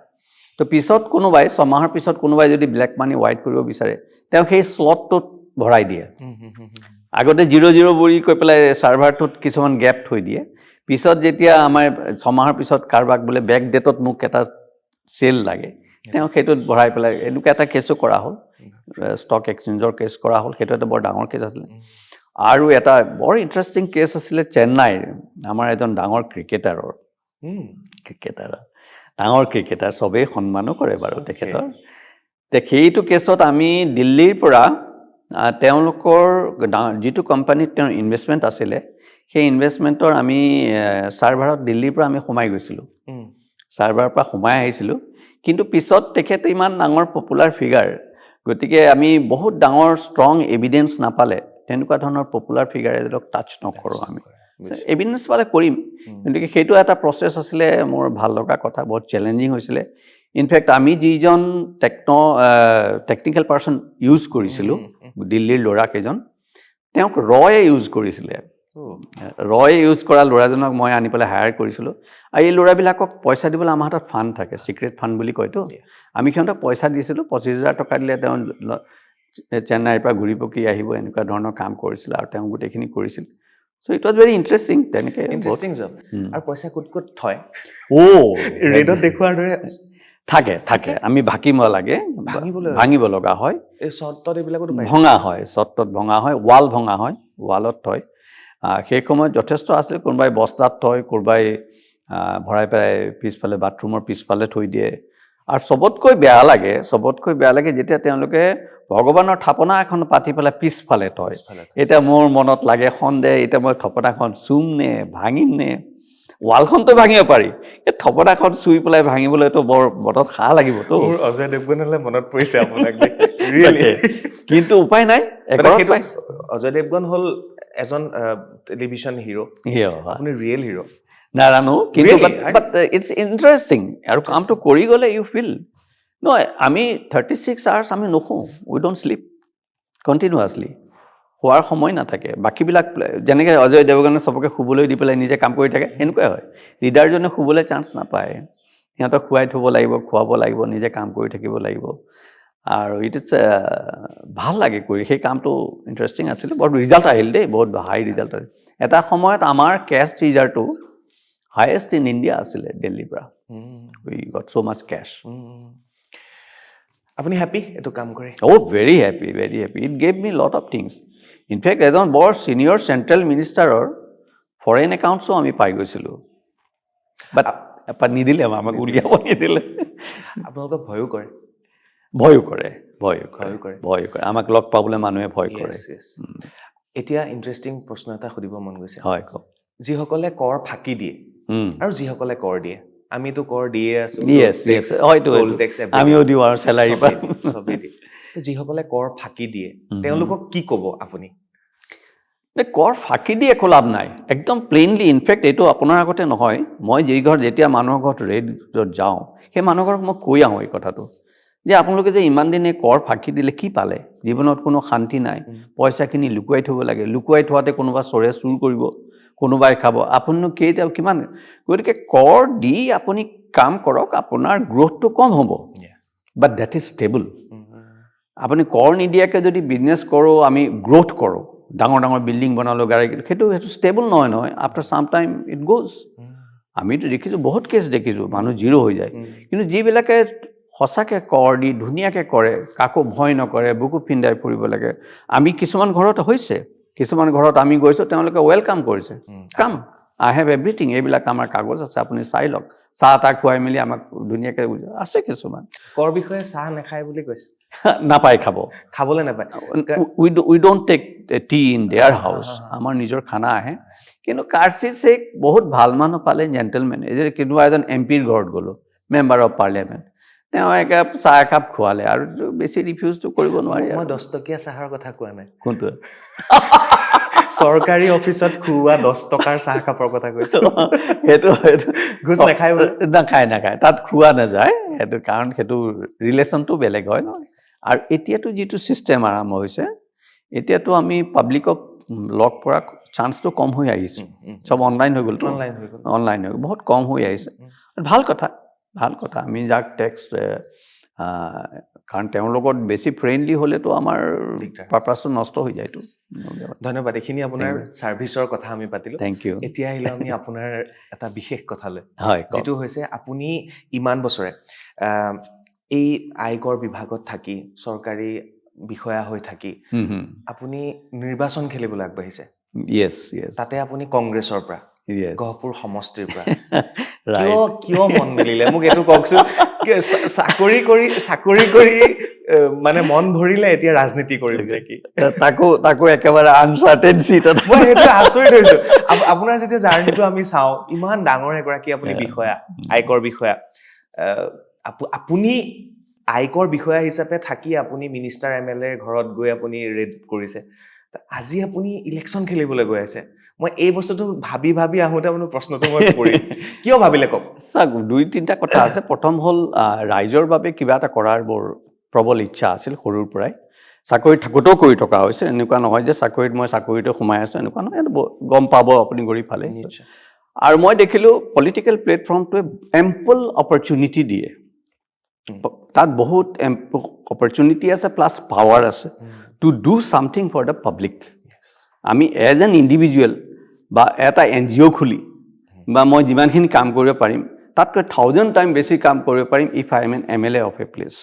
তো পিছত কোনোবাই 6 মাহৰ পিছত কোনোবাই যদি ব্লেক মানি হোৱাইট কৰিব বিচাৰে তেওঁ সেই স্লটটোত ভৰাই দিয়ে আগতে 00 বুলি কৈ পেলাই ছাৰ্ভাৰটোত কিছুমান গেপ থৈ দিয়ে পিছত যেতিয়া আমাৰ 6 মাহৰ পিছত কাৰোবাক বোলে বেক ডেটত মোক এটা চেল লাগে তেওঁ সেইটোত ভৰাই পেলাই এনেকুৱা এটা কেছো কৰা হ'ল ষ্টক এক্সচেঞ্জৰ কেছ কৰা হ'ল সেইটো এটা বৰ ডাঙৰ কেছ আছিলে আৰু এটা বৰ ইণ্টাৰেষ্টিং কেছ আছিলে চেন্নাইৰ আমাৰ এজন ডাঙৰ ক্ৰিকেটাৰৰ ডাঙৰ ক্ৰিকেটাৰ চবেই সন্মানো কৰে বাৰু তেখেতৰ সেইটো কেছত আমি দিল্লীৰ পৰা তেওঁলোকৰ যিটো কোম্পানীত তেওঁৰ ইনভেষ্টমেণ্ট আছিলে সেই ইনভেষ্টমেণ্টৰ আমি ছাৰ্ভাৰত দিল্লীৰ পৰা আমি সোমাই গৈছিলোঁ ছাৰ্ভাৰৰ পৰা সোমাই আহিছিলোঁ কিন্তু পিছত তেখেতে ইমান ডাঙৰ পপুলাৰ ফিগাৰ গতিকে আমি বহুত ডাঙৰ ষ্ট্ৰং এভিডেন্স নাপালে তেনেকুৱা ধৰণৰ পপুলাৰ ফিগাৰ এজনক টাচ নকৰোঁ আমি এভিডেন্স পালে কৰিম গতিকে সেইটো এটা প্ৰচেছ আছিলে মোৰ ভাল লগা কথা বহুত চেলেঞ্জিং হৈছিলে ইনফেক্ট আমি যিজন টেকনিকেল পাৰ্চন ইউজ কৰিছিলোঁ দিল্লীৰ ল'ৰাকেইজন তেওঁক ৰয়ে ইউজ কৰিছিলে ৰয়ে ইউজ কৰা ল'ৰাজনক মই আনি পেলাই হায়াৰ কৰিছিলোঁ আৰু এই ল'ৰাবিলাকক পইচা দিবলৈ আমাৰ হাতত ফাণ্ড থাকে ছিক্ৰেট ফাণ্ড বুলি কয়তো আমি সিহঁতক পইচা দিছিলোঁ 25,000 টকা দিলে তেওঁ চেন্নাইৰ পৰা ঘূৰি পকি আহিব এনেকুৱা ধৰণৰ কাম কৰিছিল আৰু তেওঁ গোটেইখিনি কৰিছিল চ' ইট ৱাজ ভেৰি ইণ্টাৰেষ্টিং তেনেকৈ ইণ্টাৰেষ্টিং জব আৰু পইচা ক'ত থয় ৰেডত দেখুৱাৰ দৰে থাকে আমি ভাঙিব লাগে ভাঙিব লগা হয় এই চৰ্তত এইবিলাকতো ভঙা হয় চৰ্তত ভঙা হয় ৱাল ভঙা হয় ৱালত থয় সেই সময়ত যথেষ্ট আছিল কোনোবাই বস্তাত থয় কোনোবাই ভৰাই পেলাই পিছফালে বাথৰুমৰ পিছফালে থৈ দিয়ে আৰু চবতকৈ বেয়া লাগে যেতিয়া তেওঁলোকে ভগৱানৰ থাপনা এখন পাতি পেলাই পিছফালে থয় এতিয়া মোৰ মনত লাগে সন্দেহ এতিয়া মই থাপনাখন চুম নে ভাঙিম নে ৱালখনতো ভাঙিব পাৰি এই থপনাখন চুই পেলাই ভাঙিবলৈতো বৰ মনত সাহ লাগিবতো অজয় দেৱগনলৈ মনত পৰিছে আপোনাক কিন্তু উপায় নাই অজয় দেৱগন হ'ল এজন টেলিভিশ্যন হিৰো আপুনি ৰিয়েল হিৰো নাজানো কিন্তু বাট ইটছ ইণ্টাৰেষ্টিং আৰু কামটো কৰি গ'লে ইউ ফিল নহয় আমি 36 আৱাৰ্ছ আমি নুশুওঁ উই ডণ্ট শ্লিপ কণ্টিনিউৱাছলি হোৱাৰ সময় নাথাকে বাকীবিলাক যেনেকৈ অজয় দেৱগনে চবকে শুবলৈ দি পেলাই নিজে কাম কৰি থাকে এনেকুৱাই হয় লিডাৰজনে শুবলৈ চান্স নাপায় সিহঁতক খুৱাই থ'ব লাগিব খুৱাব লাগিব নিজে কাম কৰি থাকিব লাগিব আৰু ইট ইজ ভাল লাগে কৰি সেই কামটো ইণ্টাৰেষ্টিং আছিলে বৰ ৰিজাল্ট আহিল দেই বহুত হাই ৰিজাল্ট আহিল এটা সময়ত আমাৰ কেছ ৰিজাৰ্টটো হায়েষ্ট ইন ইণ্ডিয়া আছিলে দিল্লীৰ পৰা we got so' much case আপুনি হেপী এইটো কাম কৰি very happy it gave me lot of things in fact এজন বৰ ছিনিয়ৰ চেণ্ট্ৰেল মিনিষ্টাৰৰ ফৰেইন একাউণ্টছো আমি পাই গৈছিলোঁ বাট এপাত নিদিলে আমাক উলিয়াব নিদিলে আপোনালোকক ভয়ো কৰে আমাক লগ পাবলৈ মানুহে ভয় কৰে এতিয়া ইণ্টাৰেষ্টিং প্ৰশ্ন এটা সুধিব মন গৈছে হয় কওক যিসকলে কৰ ফাঁকি দিয়ে আৰু যিসকলে কৰ দিয়ে আমিতো কৰ দিয়ে আছো আমিও দিওঁ আৰু চেলাৰী চবেই দিয়ে তো যিসকলে কৰ ফাঁকি দিয়ে তেওঁলোকক কি ক'ব আপুনি কৰ ফাঁকি দি একো লাভ নাই একদম প্লেইনলি ইনফেক্ট এইটো আপোনাৰ আগতে নহয় মই যেতিয়া মানুহৰ ঘৰত ৰেডত যাওঁ সেই মানুহ ঘৰক মই কৈ আহোঁ এই কথাটো যে আপোনালোকে যে ইমান দিনে কৰ ফাঁকি দিলে কি পালে জীৱনত কোনো শান্তি নাই পইচাখিনি লুকুৱাই থ'ব লাগে লুকুৱাই থোৱাতে কোনোবা চোৰে চুৰ কৰিব কোনোবাই খাব আপুনিনো কিমান গতিকে কৰ দি আপুনি কাম কৰক আপোনাৰ গ্ৰ'থটো কম হ'ব বাট ডেট ইজ ষ্টেবল আপুনি কৰ নিদিয়াকৈ যদি বিজনেছ কৰোঁ আমি গ্ৰ'থ কৰোঁ ডাঙৰ বিল্ডিং বনালোঁ গাড়ী সেইটো ষ্টেবল নহয় আফটাৰ চাম টাইম ইট গ'জ আমিতো দেখিছোঁ বহুত কেছ দেখিছোঁ মানুহ জিৰ' হৈ যায় কিন্তু যিবিলাকে সঁচাকৈ কৰ দি ধুনীয়াকৈ কৰে কাকো ভয় নকৰে বুকু পিন্ধাই ফুৰিব লাগে আমি কিছুমান ঘৰত হৈছে কিছুমান ঘৰত আমি গৈছোঁ তেওঁলোকে ৱেলকাম কৰিছে কাম আই হেভ এভৰিথিং এইবিলাক আমাৰ কাগজ আছে আপুনি চাই লওক চাহ তাহ খুৱাই মেলি আমাক ধুনীয়াকৈ আছে কিছুমান কৰ বিষয়ে চাহ নাখায় বুলি কৈছে নাপায় খাব খাবলৈ নাপায় we don't take tea in their house আমাৰ নিজৰ খানা আহে কিন্তু কাৰ্চিছে বহুত ভাল মানুহ পালে জেণ্টেলমেন এই যে কোনোবা এজন এমপিৰ ঘৰত গ'লোঁ মেম্বাৰ অফ পাৰ্লিয়ামেণ্ট তেওঁ একাপ চাহ একাপ খোৱালে আৰু বেছি ৰিফিউজটো কৰিব নোৱাৰি মই 10 টকীয়া চাহৰ কথা কোৱা নাই কোনটো চৰকাৰী অফিচত খুওৱা 10 টকাৰ চাহ কাপৰ কথা কৈছো সেইটো ঘুচ নাখায় নাখায় তাত খোৱা নাযায় সেইটো কাৰণ সেইটো ৰিলেশ্যনটো বেলেগ হয় নহয় আৰু এতিয়াতো যিটো ছিষ্টেম আৰম্ভ হৈছে এতিয়াতো আমি পাব্লিকক লগ কৰা চান্সটো কম হৈ আহিছে সব অনলাইন হৈ গ'ল অনলাইন হৈ গ'ল বহুত কম হৈ আহিছে ভাল কথা আমি যাক টেক্স কাৰণ তেওঁৰ লগত বেছি ফ্ৰেণ্ডলি হ'লেতো আমাৰ পাৰপাছটো নষ্ট হৈ যায়তো ধন্যবাদ এইখিনি আপোনাৰ ছাৰ্ভিচৰ কথা আমি পাতিলোঁ থেংক ইউ এতিয়া আহিলোঁ আমি আপোনাৰ এটা বিশেষ কথালৈ হয় যিটো হৈছে আপুনি ইমান বছৰে এই আয়কৰ বিভাগত থাকি চৰকাৰী বিষয়া হৈ থাকি আপুনি নিৰ্বাচন খেলিবলৈ আগবাঢ়িছে তাতে আপুনি কংগ্ৰেছৰ পৰা গহপুৰ সমষ্টিৰ পৰা কিয় মন মেলিলে মোক এইটো কওকচোন চাকৰি কৰি মানে মন ভৰিলে এতিয়া ৰাজনীতি কৰিম নেকি তাকো একেবাৰে আনচাৰ্টেন চিট মই সেইটো আচৰিত হৈছো আপোনাৰ যেতিয়া জাৰ্নিটো আমি চাওঁ ইমান ডাঙৰ এগৰাকী আপুনি বিষয়া আয়কৰ বিষয়া আপুনি আয়কৰ বিষয়া হিচাপে থাকি আপুনি মিনিষ্টাৰ এমএলএৰ ঘৰত গৈ আপুনি ৰেড কৰিছে আজি আপুনি ইলেকশ্যন খেলিবলৈ গৈ আছে মই এই বস্তুটো ভাবি আহোঁতে মানে প্ৰশ্নটো মই কৰিম কিয় ভাবিলে কওক চাওক 2-3টা কথা আছে প্ৰথম হ'ল ৰাইজৰ বাবে কিবা এটা কৰাৰ বৰ প্ৰবল ইচ্ছা আছিল সৰুৰ পৰাই চাকৰি থাকোঁতেও কৰি থকা হৈছে এনেকুৱা নহয় যে মই চাকৰিতে সোমাই আছোঁ এনেকুৱা নহয় গম পাব আপুনি গৰি ফালে আৰু মই দেখিলোঁ পলিটিকেল প্লেটফৰ্মটোৱে এম্পল অপৰচুনিটি দিয়ে তাত বহুত অপৰচুনিটি আছে প্লাছ পাৱাৰ আছে to do something for the public আমি এজ এন ইণ্ডিভিজুৱেল বা এটা NGO খুলি বা মই যিমানখিনি কাম কৰিব পাৰিম তাতকৈ 1000 টাইম বেছি কাম কৰিব পাৰিম if I am N MLA of A place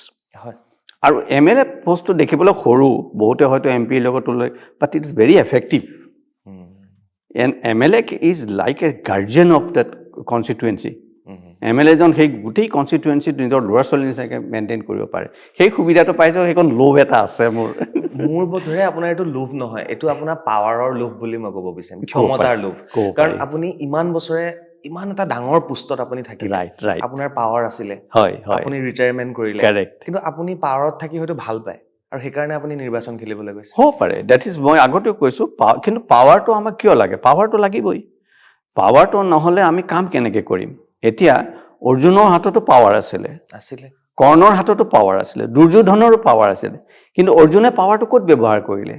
আৰু MLA পোষ্টটো দেখিবলৈ সৰু বহুতে হয়তো MPৰ লগত লৈ but it is very effective N MLA is like a guardian of that constituency MLA জন সেই গোটেই কনষ্টিটুৱেঞ্চিত নিজৰ ল'ৰা ছোৱালী নিচিনাকৈ মেইনটেইন কৰিব পাৰে সেই সুবিধাটো পাইছোঁ সেইখন লোভ এটা আছে মোৰ বোধেৰে আপোনাৰ এইটো লোভ নহয় এইটো আপোনাৰ পাৱাৰৰ লোভ বুলি মই ক'ব বিচাৰিম ক্ষমতাৰ লোভ কাৰণ আপুনি ইমান বছৰে ইমান এটা ডাঙৰ পোষ্টত আপুনি থাকিলে আপোনাৰ পাৱাৰ আছিলে আপুনি ৰিটায়াৰমেণ্ট কৰিলে কিন্তু আপুনি পাৱাৰত থাকি হয়তো ভাল পায় আৰু সেইকাৰণে আপুনি নিৰ্বাচন খেলিবলৈ গৈছে হ'ব পাৰে ডেট ইজ মই আগতেও কৈছোঁ কিন্তু পাৱাৰটো আমাক কিয় লাগে পাৱাৰটো লাগিবই পাৱাৰটো নহ'লে আমি কাম কেনেকৈ কৰিম এতিয়া অৰ্জুনৰ হাততো পাৱাৰ আছিলে কৰ্ণৰ হাততো পাৱাৰ আছিলে দুৰ্যোধনৰো পাৱাৰ আছিলে কিন্তু অৰ্জুনে পাৱাৰটো ক'ত ব্যৱহাৰ কৰিলে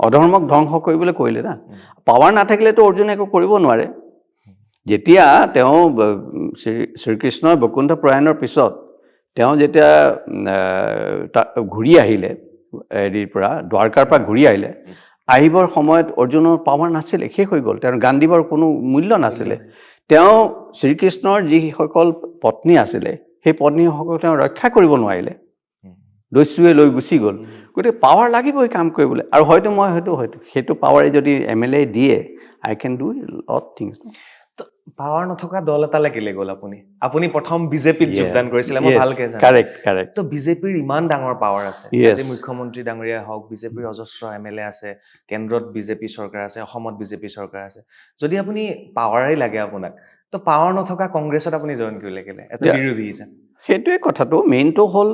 অধৰ্মক ধ্বংস কৰিবলৈ কৰিলে না পাৱাৰ নাথাকিলেতো অৰ্জুনে একো কৰিব নোৱাৰে যেতিয়া তেওঁ শ্ৰীকৃষ্ণৰ বৈকুণ্ঠ প্ৰয়াণৰ পিছত তেওঁ যেতিয়া ঘূৰি আহিলে হেৰিৰ পৰা দ্বাৰকাৰ পৰা ঘূৰি আহিবৰ সময়ত অৰ্জুনৰ পাৱাৰ নাছিলে শেষ হৈ গ'ল তেওঁৰ গান দিবৰ কোনো মূল্য নাছিলে তেওঁ শ্ৰীকৃষ্ণৰ যিসকল পত্নী আছিলে সেই পত্নীসকলক তেওঁ ৰক্ষা কৰিব নোৱাৰিলে দস্যুৱে লৈ গুচি গ'ল গতিকে পাৱাৰ লাগিবই কাম কৰিবলৈ আৰু হয়তো সেইটো পাৱাৰে যদি MLA দিয়ে I can do lot things power নথকা দল এটালৈ কেলে গ'ল আপুনি প্ৰথম বিজেপিত যোগদান কৰিছিলে মই ভালকে জানো কাৰেক্ট তো বিজেপিৰ ইমান ডাঙৰ পাৱাৰ আছে আজি মুখ্যমন্ত্ৰী ডাঙৰীয়া হওক বিজেপিৰ অজস্ৰ MLA আছে কেন্দ্ৰত বিজেপি চৰকাৰ আছে অসমত বিজেপি চৰকাৰ আছে যদি আপুনি পাৱাৰেই লাগে আপোনাক তো পাৱাৰ নথকা কংগ্ৰেছত আপুনি জইন কৰিলে কেলে এটা বিৰোধী হিচাপে সেইটোৱে কথাটো মেইনটো হ'ল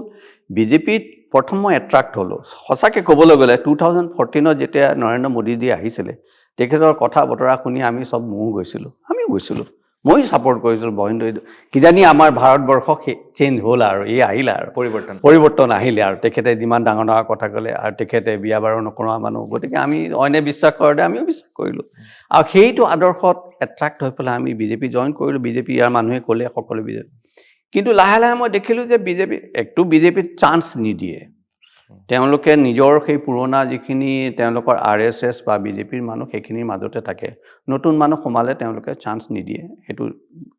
বিজেপিত প্ৰথম মই এট্ৰাক্ট হ'লোঁ সঁচাকৈ ক'বলৈ গ'লে 2014 যেতিয়া নৰেন্দ্ৰ মোদীজী আহিছিলে তেখেতৰ কথা বতৰা শুনি আমি চব আমিও গৈছিলোঁ মই ছাপোৰ্ট কৰিছিলোঁ বহিন্দু কিজানি আমাৰ ভাৰতবৰ্ষ চেঞ্জ হ'ল আৰু এই আহিলে আৰু পৰিৱৰ্তন আহিলে আৰু তেখেতে যিমান ডাঙৰ কথা ক'লে আৰু তেখেতে বিয়া বাৰু নকৰা মানুহ গতিকে আমি অইনে বিশ্বাস কৰোঁতে আমিও বিশ্বাস কৰিলোঁ আৰু সেইটো আদৰ্শত এট্ৰাক্ট হৈ পেলাই আমি বিজেপি জইন কৰিলোঁ বিজেপি ইয়াৰ মানুহে ক'লে সকলো বিজেপি কিন্তু লাহে লাহে মই দেখিলোঁ যে বিজেপিত চান্স নিদিয়ে তেওঁলোকে নিজৰ সেই পুৰণা যিখিনি তেওঁলোকৰ RSS বা বিজেপিৰ মানুহ সেইখিনিৰ মাজতে থাকে নতুন মানুহ সোমালে তেওঁলোকে চান্স নিদিয়ে সেইটো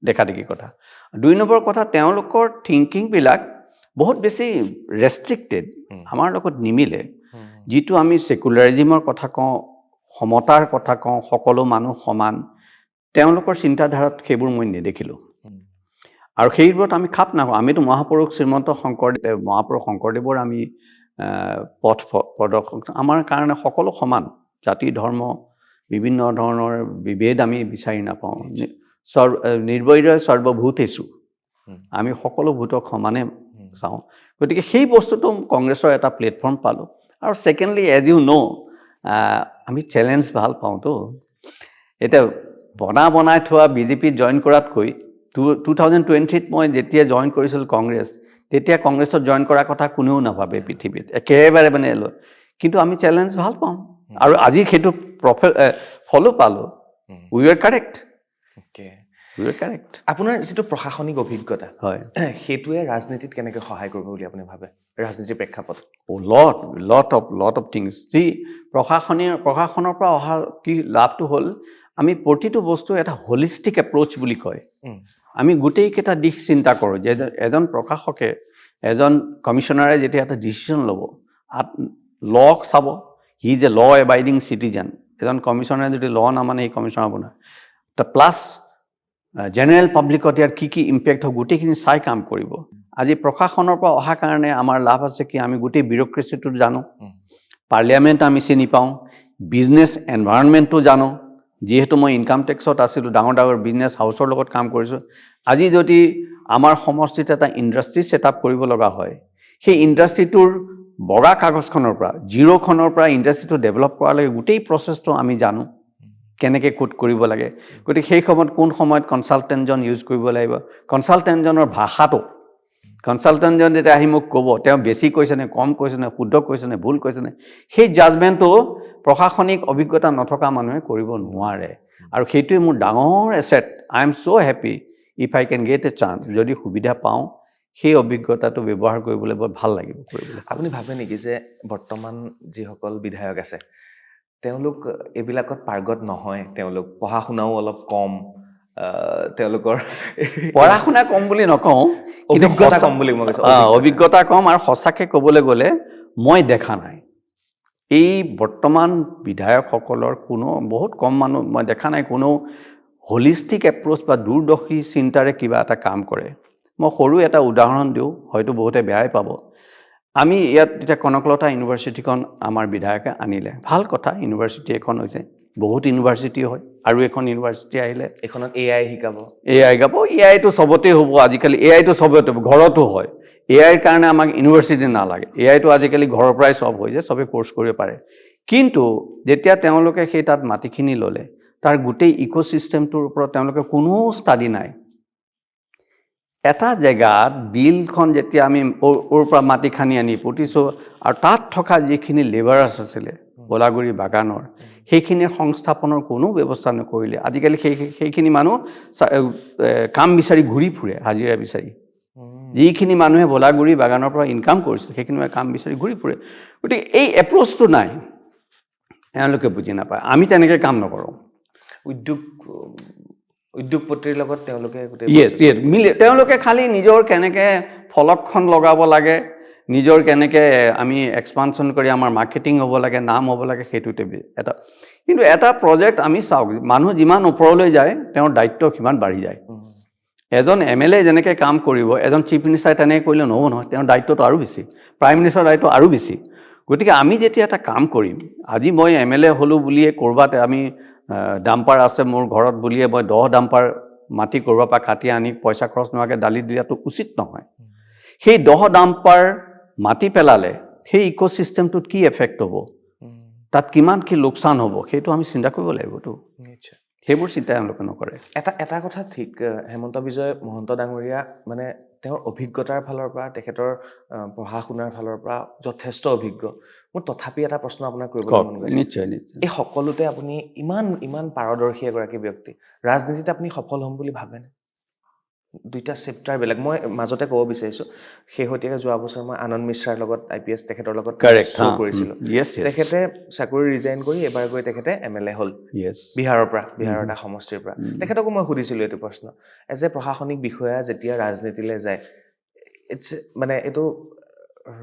দেখা দেখি কথা 2 নম্বৰ কথা তেওঁলোকৰ থিংকিংবিলাক বহুত বেছি ৰেষ্ট্ৰিক্টেড আমাৰ লগত নিমিলে যিটো আমি সেকুলাৰিজমৰ কথা কওঁ সমতাৰ কথা কওঁ সকলো মানুহ সমান তেওঁলোকৰ চিন্তাধাৰাত সেইবোৰ মই নেদেখিলোঁ আৰু সেইবোৰত আমি খাপ নাখাওঁ আমিতো মহাপুৰুষ শ্ৰীমন্ত শংকৰদেৱ মহাপুৰুষ শংকৰদেৱৰ আমি পথ প্ৰদৰ্শক আমাৰ কাৰণে সকলো সমান জাতি ধৰ্ম বিভিন্ন ধৰণৰ বিভেদ আমি বিচাৰি নাপাওঁ নিৰ্বৈৰ সৰ্বভূতেষু আমি সকলো ভূতক সমানে চাওঁ গতিকে সেই বস্তুটো কংগ্ৰেছৰ এটা প্লেটফৰ্ম পালোঁ আৰু সেকেন্ডলি এজ ইউ নো আমি চ্যালেঞ্জ ভাল পাওঁতো এটা বনাই থোৱা বিজেপি জয়েন কৰাতকৈ 2020ত মই যেতিয়া জয়েন কৰিছিল কংগ্ৰেছ তেতিয়া কংগ্ৰেছত জয়েন কৰাৰ কথা কোনেও নাভাবে পৃথিৱীত একেবাৰে মানে কিন্তু আমি চ্যালেঞ্জ ভাল পাওঁ আৰু আজি সেইটো ফলো পালোঁ উই আৰ কাৰেক্ট আপোনাৰ যিটো প্ৰশাসনিক অভিজ্ঞতা হয় সেইটোৱে ৰাজনীতিত কেনেকৈ সহায় কৰিব বুলি আপুনি ভাবে ৰাজনীতিৰ প্ৰেক্ষাপট লট অফ থিংছ যি প্ৰশাসনৰ পৰা অহা কি লাভটো হ'ল আমি প্ৰতিটো বস্তু এটা হোলিষ্টিক এপ্ৰোচ বুলি কয় আমি গোটেইকেইটা দিশ চিন্তা কৰোঁ যে এজন প্ৰশাসকে এজন কমিশ্যনাৰে যেতিয়া এটা ডিচিশ্যন ল'ব ল চাব হি ইজ এ ল এবাইডিং চিটিজেন এজন কমিশ্যনাৰে যদি ল নামানে এই কমিশ্যনাৰ হ'ব নহয় প্লাছ জেনেৰেল পাব্লিকত ইয়াৰ কি ইম্পেক্ট হ'ব গোটেইখিনি চাই কাম কৰিব আজি প্ৰশাসনৰ পৰা অহা কাৰণে আমাৰ লাভ আছে কি আমি গোটেই বিউৰক্ৰেচিটো জানো পাৰ্লিয়ামেণ্ট আমি চিনি পাওঁ বিজনেছ এনভাইৰনমেণ্টটো জানো যিহেতু মই ইনকাম টেক্সত আছিলোঁ ডাঙৰ বিজনেছ হাউচৰ লগত কাম কৰিছোঁ আজি যদি আমাৰ সমষ্টিত এটা ইণ্ডাষ্ট্ৰী ছেটআপ কৰিব লগা হয় সেই ইণ্ডাষ্ট্ৰীটোৰ বগা কাগজখনৰ পৰা জিৰ'খনৰ পৰা ইণ্ডাষ্ট্ৰীটো ডেভেলপ কৰালৈকে গোটেই প্ৰচেছটো আমি জানো কেনেকৈ কোড কৰিব লাগে গতিকে সেই সময়ত কোন সময়ত কনচালটেণ্টজন ইউজ কৰিব লাগিব কনচালটেণ্টজনৰ ভাষাটো কনচালটেণ্টজন যেতিয়া আহি মোক ক'ব তেওঁ বেছি কৈছে নে কম কৈছে নে শুদ্ধ কৈছে নে ভুল কৈছে নে সেই জাজমেণ্টটো প্ৰশাসনিক অভিজ্ঞতা নথকা মানুহে কৰিব নোৱাৰে আৰু সেইটোৱে মোৰ ডাঙৰ asset I am so' happy if I can get a chance যদি সুবিধা পাওঁ সেই অভিজ্ঞতাটো ব্যৱহাৰ কৰিবলৈ বৰ ভাল লাগিব কৰিবলৈ আপুনি ভাবে নেকি যে বৰ্তমান যিসকল বিধায়ক আছে তেওঁলোক এইবিলাকত পাৰ্গত নহয় তেওঁলোক পঢ়া শুনাও অলপ কম তেওঁলোকৰ পঢ়া শুনা কম বুলি নকওঁ কিন্তু অভিজ্ঞতা কম বুলি মই কৈছোঁ অভিজ্ঞতা কম আৰু সঁচাকৈ ক'বলৈ গ'লে মই দেখা নাই এই বৰ্তমান বিধায়কসকলৰ কোনো বহুত কম মানুহ মই দেখা নাই কোনো হোলিষ্টিক এপ্ৰোচ বা দূৰদৰ্শী চিন্তাৰে কিবা এটা কাম কৰে মই সৰু এটা উদাহৰণ দিওঁ হয়তো বহুতে বেয়াই পাব আমি ইয়াত এতিয়া কনকলতা ইউনিভাৰ্চিটিখন আমাৰ বিধায়কে আনিলে ভাল কথা ইউনিভাৰ্চিটি এখন হৈছে বহুত ইউনিভাৰ্চিটি হয় আৰু এখন ইউনিভাৰ্চিটি আহিলে এখনত AI শিকাব এআইটো সবতে হ'ব আজিকালি এআইটো সবতে ঘৰতো হয় এআইৰ কাৰণে আমাক ইউনিভাৰ্চিটি নালাগে এআইটো আজিকালি ঘৰৰ পৰাই সব হৈ যায় সবে কোৰ্চ কৰিব পাৰে কিন্তু যেতিয়া তেওঁলোকে সেই তাত মাটিখিনি ল'লে তাৰ গোটেই ইক'চিষ্টেমটোৰ ওপৰত তেওঁলোকে কোনো ষ্টাডি নাই এটা জেগাত বিলখন যেতিয়া আমি ওৰ পৰা মাটি খানি আনি পুতিছোঁ আৰু তাত থকা যিখিনি লেবাৰাৰ্ছ আছিলে বলাগুৰি বাগানৰ সেইখিনিৰ সংস্থাপনৰ কোনো ব্যৱস্থা নকৰিলে আজিকালি সেইখিনি মানুহ কাম বিচাৰি ঘূৰি ফুৰে হাজিৰা বিচাৰি যিখিনি মানুহে বলাগুৰি বাগানৰ পৰা ইনকাম কৰিছে সেইখিনি কাম বিচাৰি ঘূৰি ফুৰে গতিকে এই এপ্ৰ'চটো নাই এওঁলোকে বুজি নাপায় আমি তেনেকৈ কাম নকৰোঁ উদ্যোগপতিৰ লগত তেওঁলোকে তেওঁলোকে খালি নিজৰ কেনেকৈ ফলকখন লগাব লাগে নিজৰ কেনেকৈ আমি এক্সপানশ্যন কৰি আমাৰ মাৰ্কেটিং হ'ব লাগে নাম হ'ব লাগে সেইটোতে এটা কিন্তু এটা প্ৰজেক্ট আমি চাওক মানুহ যিমান ওপৰলৈ যায় তেওঁৰ দায়িত্ব সিমান বাঢ়ি যায় এজন MLA যেনেকৈ কাম কৰিব এজন চিফ মিনিষ্টাৰে তেনেকৈ কৰিলে নহ'ব নহয় তেওঁৰ দায়িত্বটো আৰু বেছি প্ৰাইম মিনিষ্টাৰৰ দায়িত্ব আৰু বেছি গতিকে আমি যেতিয়া এটা কাম কৰিম আজি মই MLA হ'লোঁ বুলিয়ে ক'ৰবাত আমি ডাম্পাৰ আছে মোৰ ঘৰত বুলিয়ে মই 10 ডাম্পাৰ মাটি ক'ৰবাৰ পৰা কাটি আনি পইচা খৰচ নোহোৱাকৈ দালি দিয়াটো উচিত নহয় সেই 10 ডাম্পাৰ মাটি পেলালে সেই ইক'চিষ্টেমটোত কি এফেক্ট হ'ব তাত কিমান কি লোকচান হ'ব সেইটো আমি চিন্তা কৰিব লাগিবতো নিশ্চয় সেইবোৰ চিন্তা তেওঁলোকে নকৰে এটা কথা ঠিক হেমন্ত বিজয় মহন্ত ডাঙৰীয়া মানে তেওঁৰ অভিজ্ঞতাৰ ফালৰ পৰা তেখেতৰ পঢ়া শুনাৰ ফালৰ পৰা যথেষ্ট অভিজ্ঞ মোৰ তথাপি এটা প্ৰশ্ন আপোনাক কৰিবলৈ মন গৈছে নিশ্চয় এই সকলোতে আপুনি ইমান পাৰদৰ্শী এগৰাকী ব্যক্তি ৰাজনীতিত আপুনি সফল হ'ম বুলি ভাবেনে দুইটা চেপ্টাৰ বেলেগ মই মাজতে ক'ব বিচাৰিছোঁ শেহতীয়াকৈ যোৱা বছৰ মই আনন্দ মিশ্ৰাৰ লগত IPS তেখেতৰ লগত শ্ব' কৰিছিলোঁ তেখেতে চাকৰি ৰিজাইন কৰি এবাৰ গৈ তেখেতে MLA হ'ল বিহাৰৰ এটা সমষ্টিৰ পৰা তেখেতকো মই সুধিছিলোঁ এইটো প্ৰশ্ন এজ এ প্ৰশাসনিক বিষয়া যেতিয়া ৰাজনীতিলৈ যায় ইটছ মানে এইটো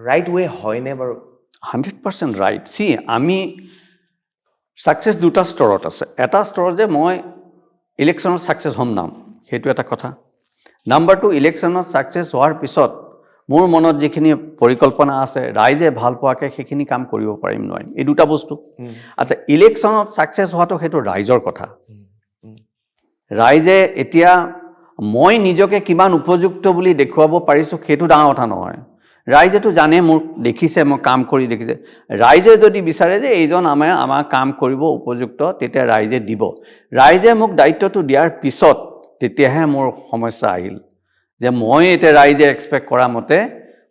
ৰাইট ৱে হয়নে বাৰু 100% ৰাইট চি আমি ছাকচেছ দুটা স্তৰত আছে এটা স্তৰত যে মই ইলেকশ্যনত ছাকচেছ হ'ম নাম সেইটো এটা কথা নাম্বাৰ 2 ইলেকশ্যনত ছাকচেছ হোৱাৰ পিছত মোৰ মনত যিখিনি পৰিকল্পনা আছে ৰাইজে ভাল পোৱাকৈ সেইখিনি কাম কৰিব পাৰিম নোৱাৰিম এই দুটা বস্তু আচ্ছা ইলেকশ্যনত ছাকচেছ হোৱাটো সেইটো ৰাইজৰ কথা ৰাইজে এতিয়া মই নিজকে কিমান উপযুক্ত বুলি দেখুৱাব পাৰিছোঁ সেইটো ডাঙৰ কথা নহয় ৰাইজেতো জানে মোক দেখিছে মই কাম কৰি দেখিছে ৰাইজে যদি বিচাৰে যে এইজন আমাৰ কাম কৰিব উপযুক্ত তেতিয়া ৰাইজে দিব ৰাইজে মোক দায়িত্বটো দিয়াৰ পিছত তেতিয়াহে মোৰ সমস্যা আহিল যে মই এতিয়া ৰাইজে এক্সপেক্ট কৰা মতে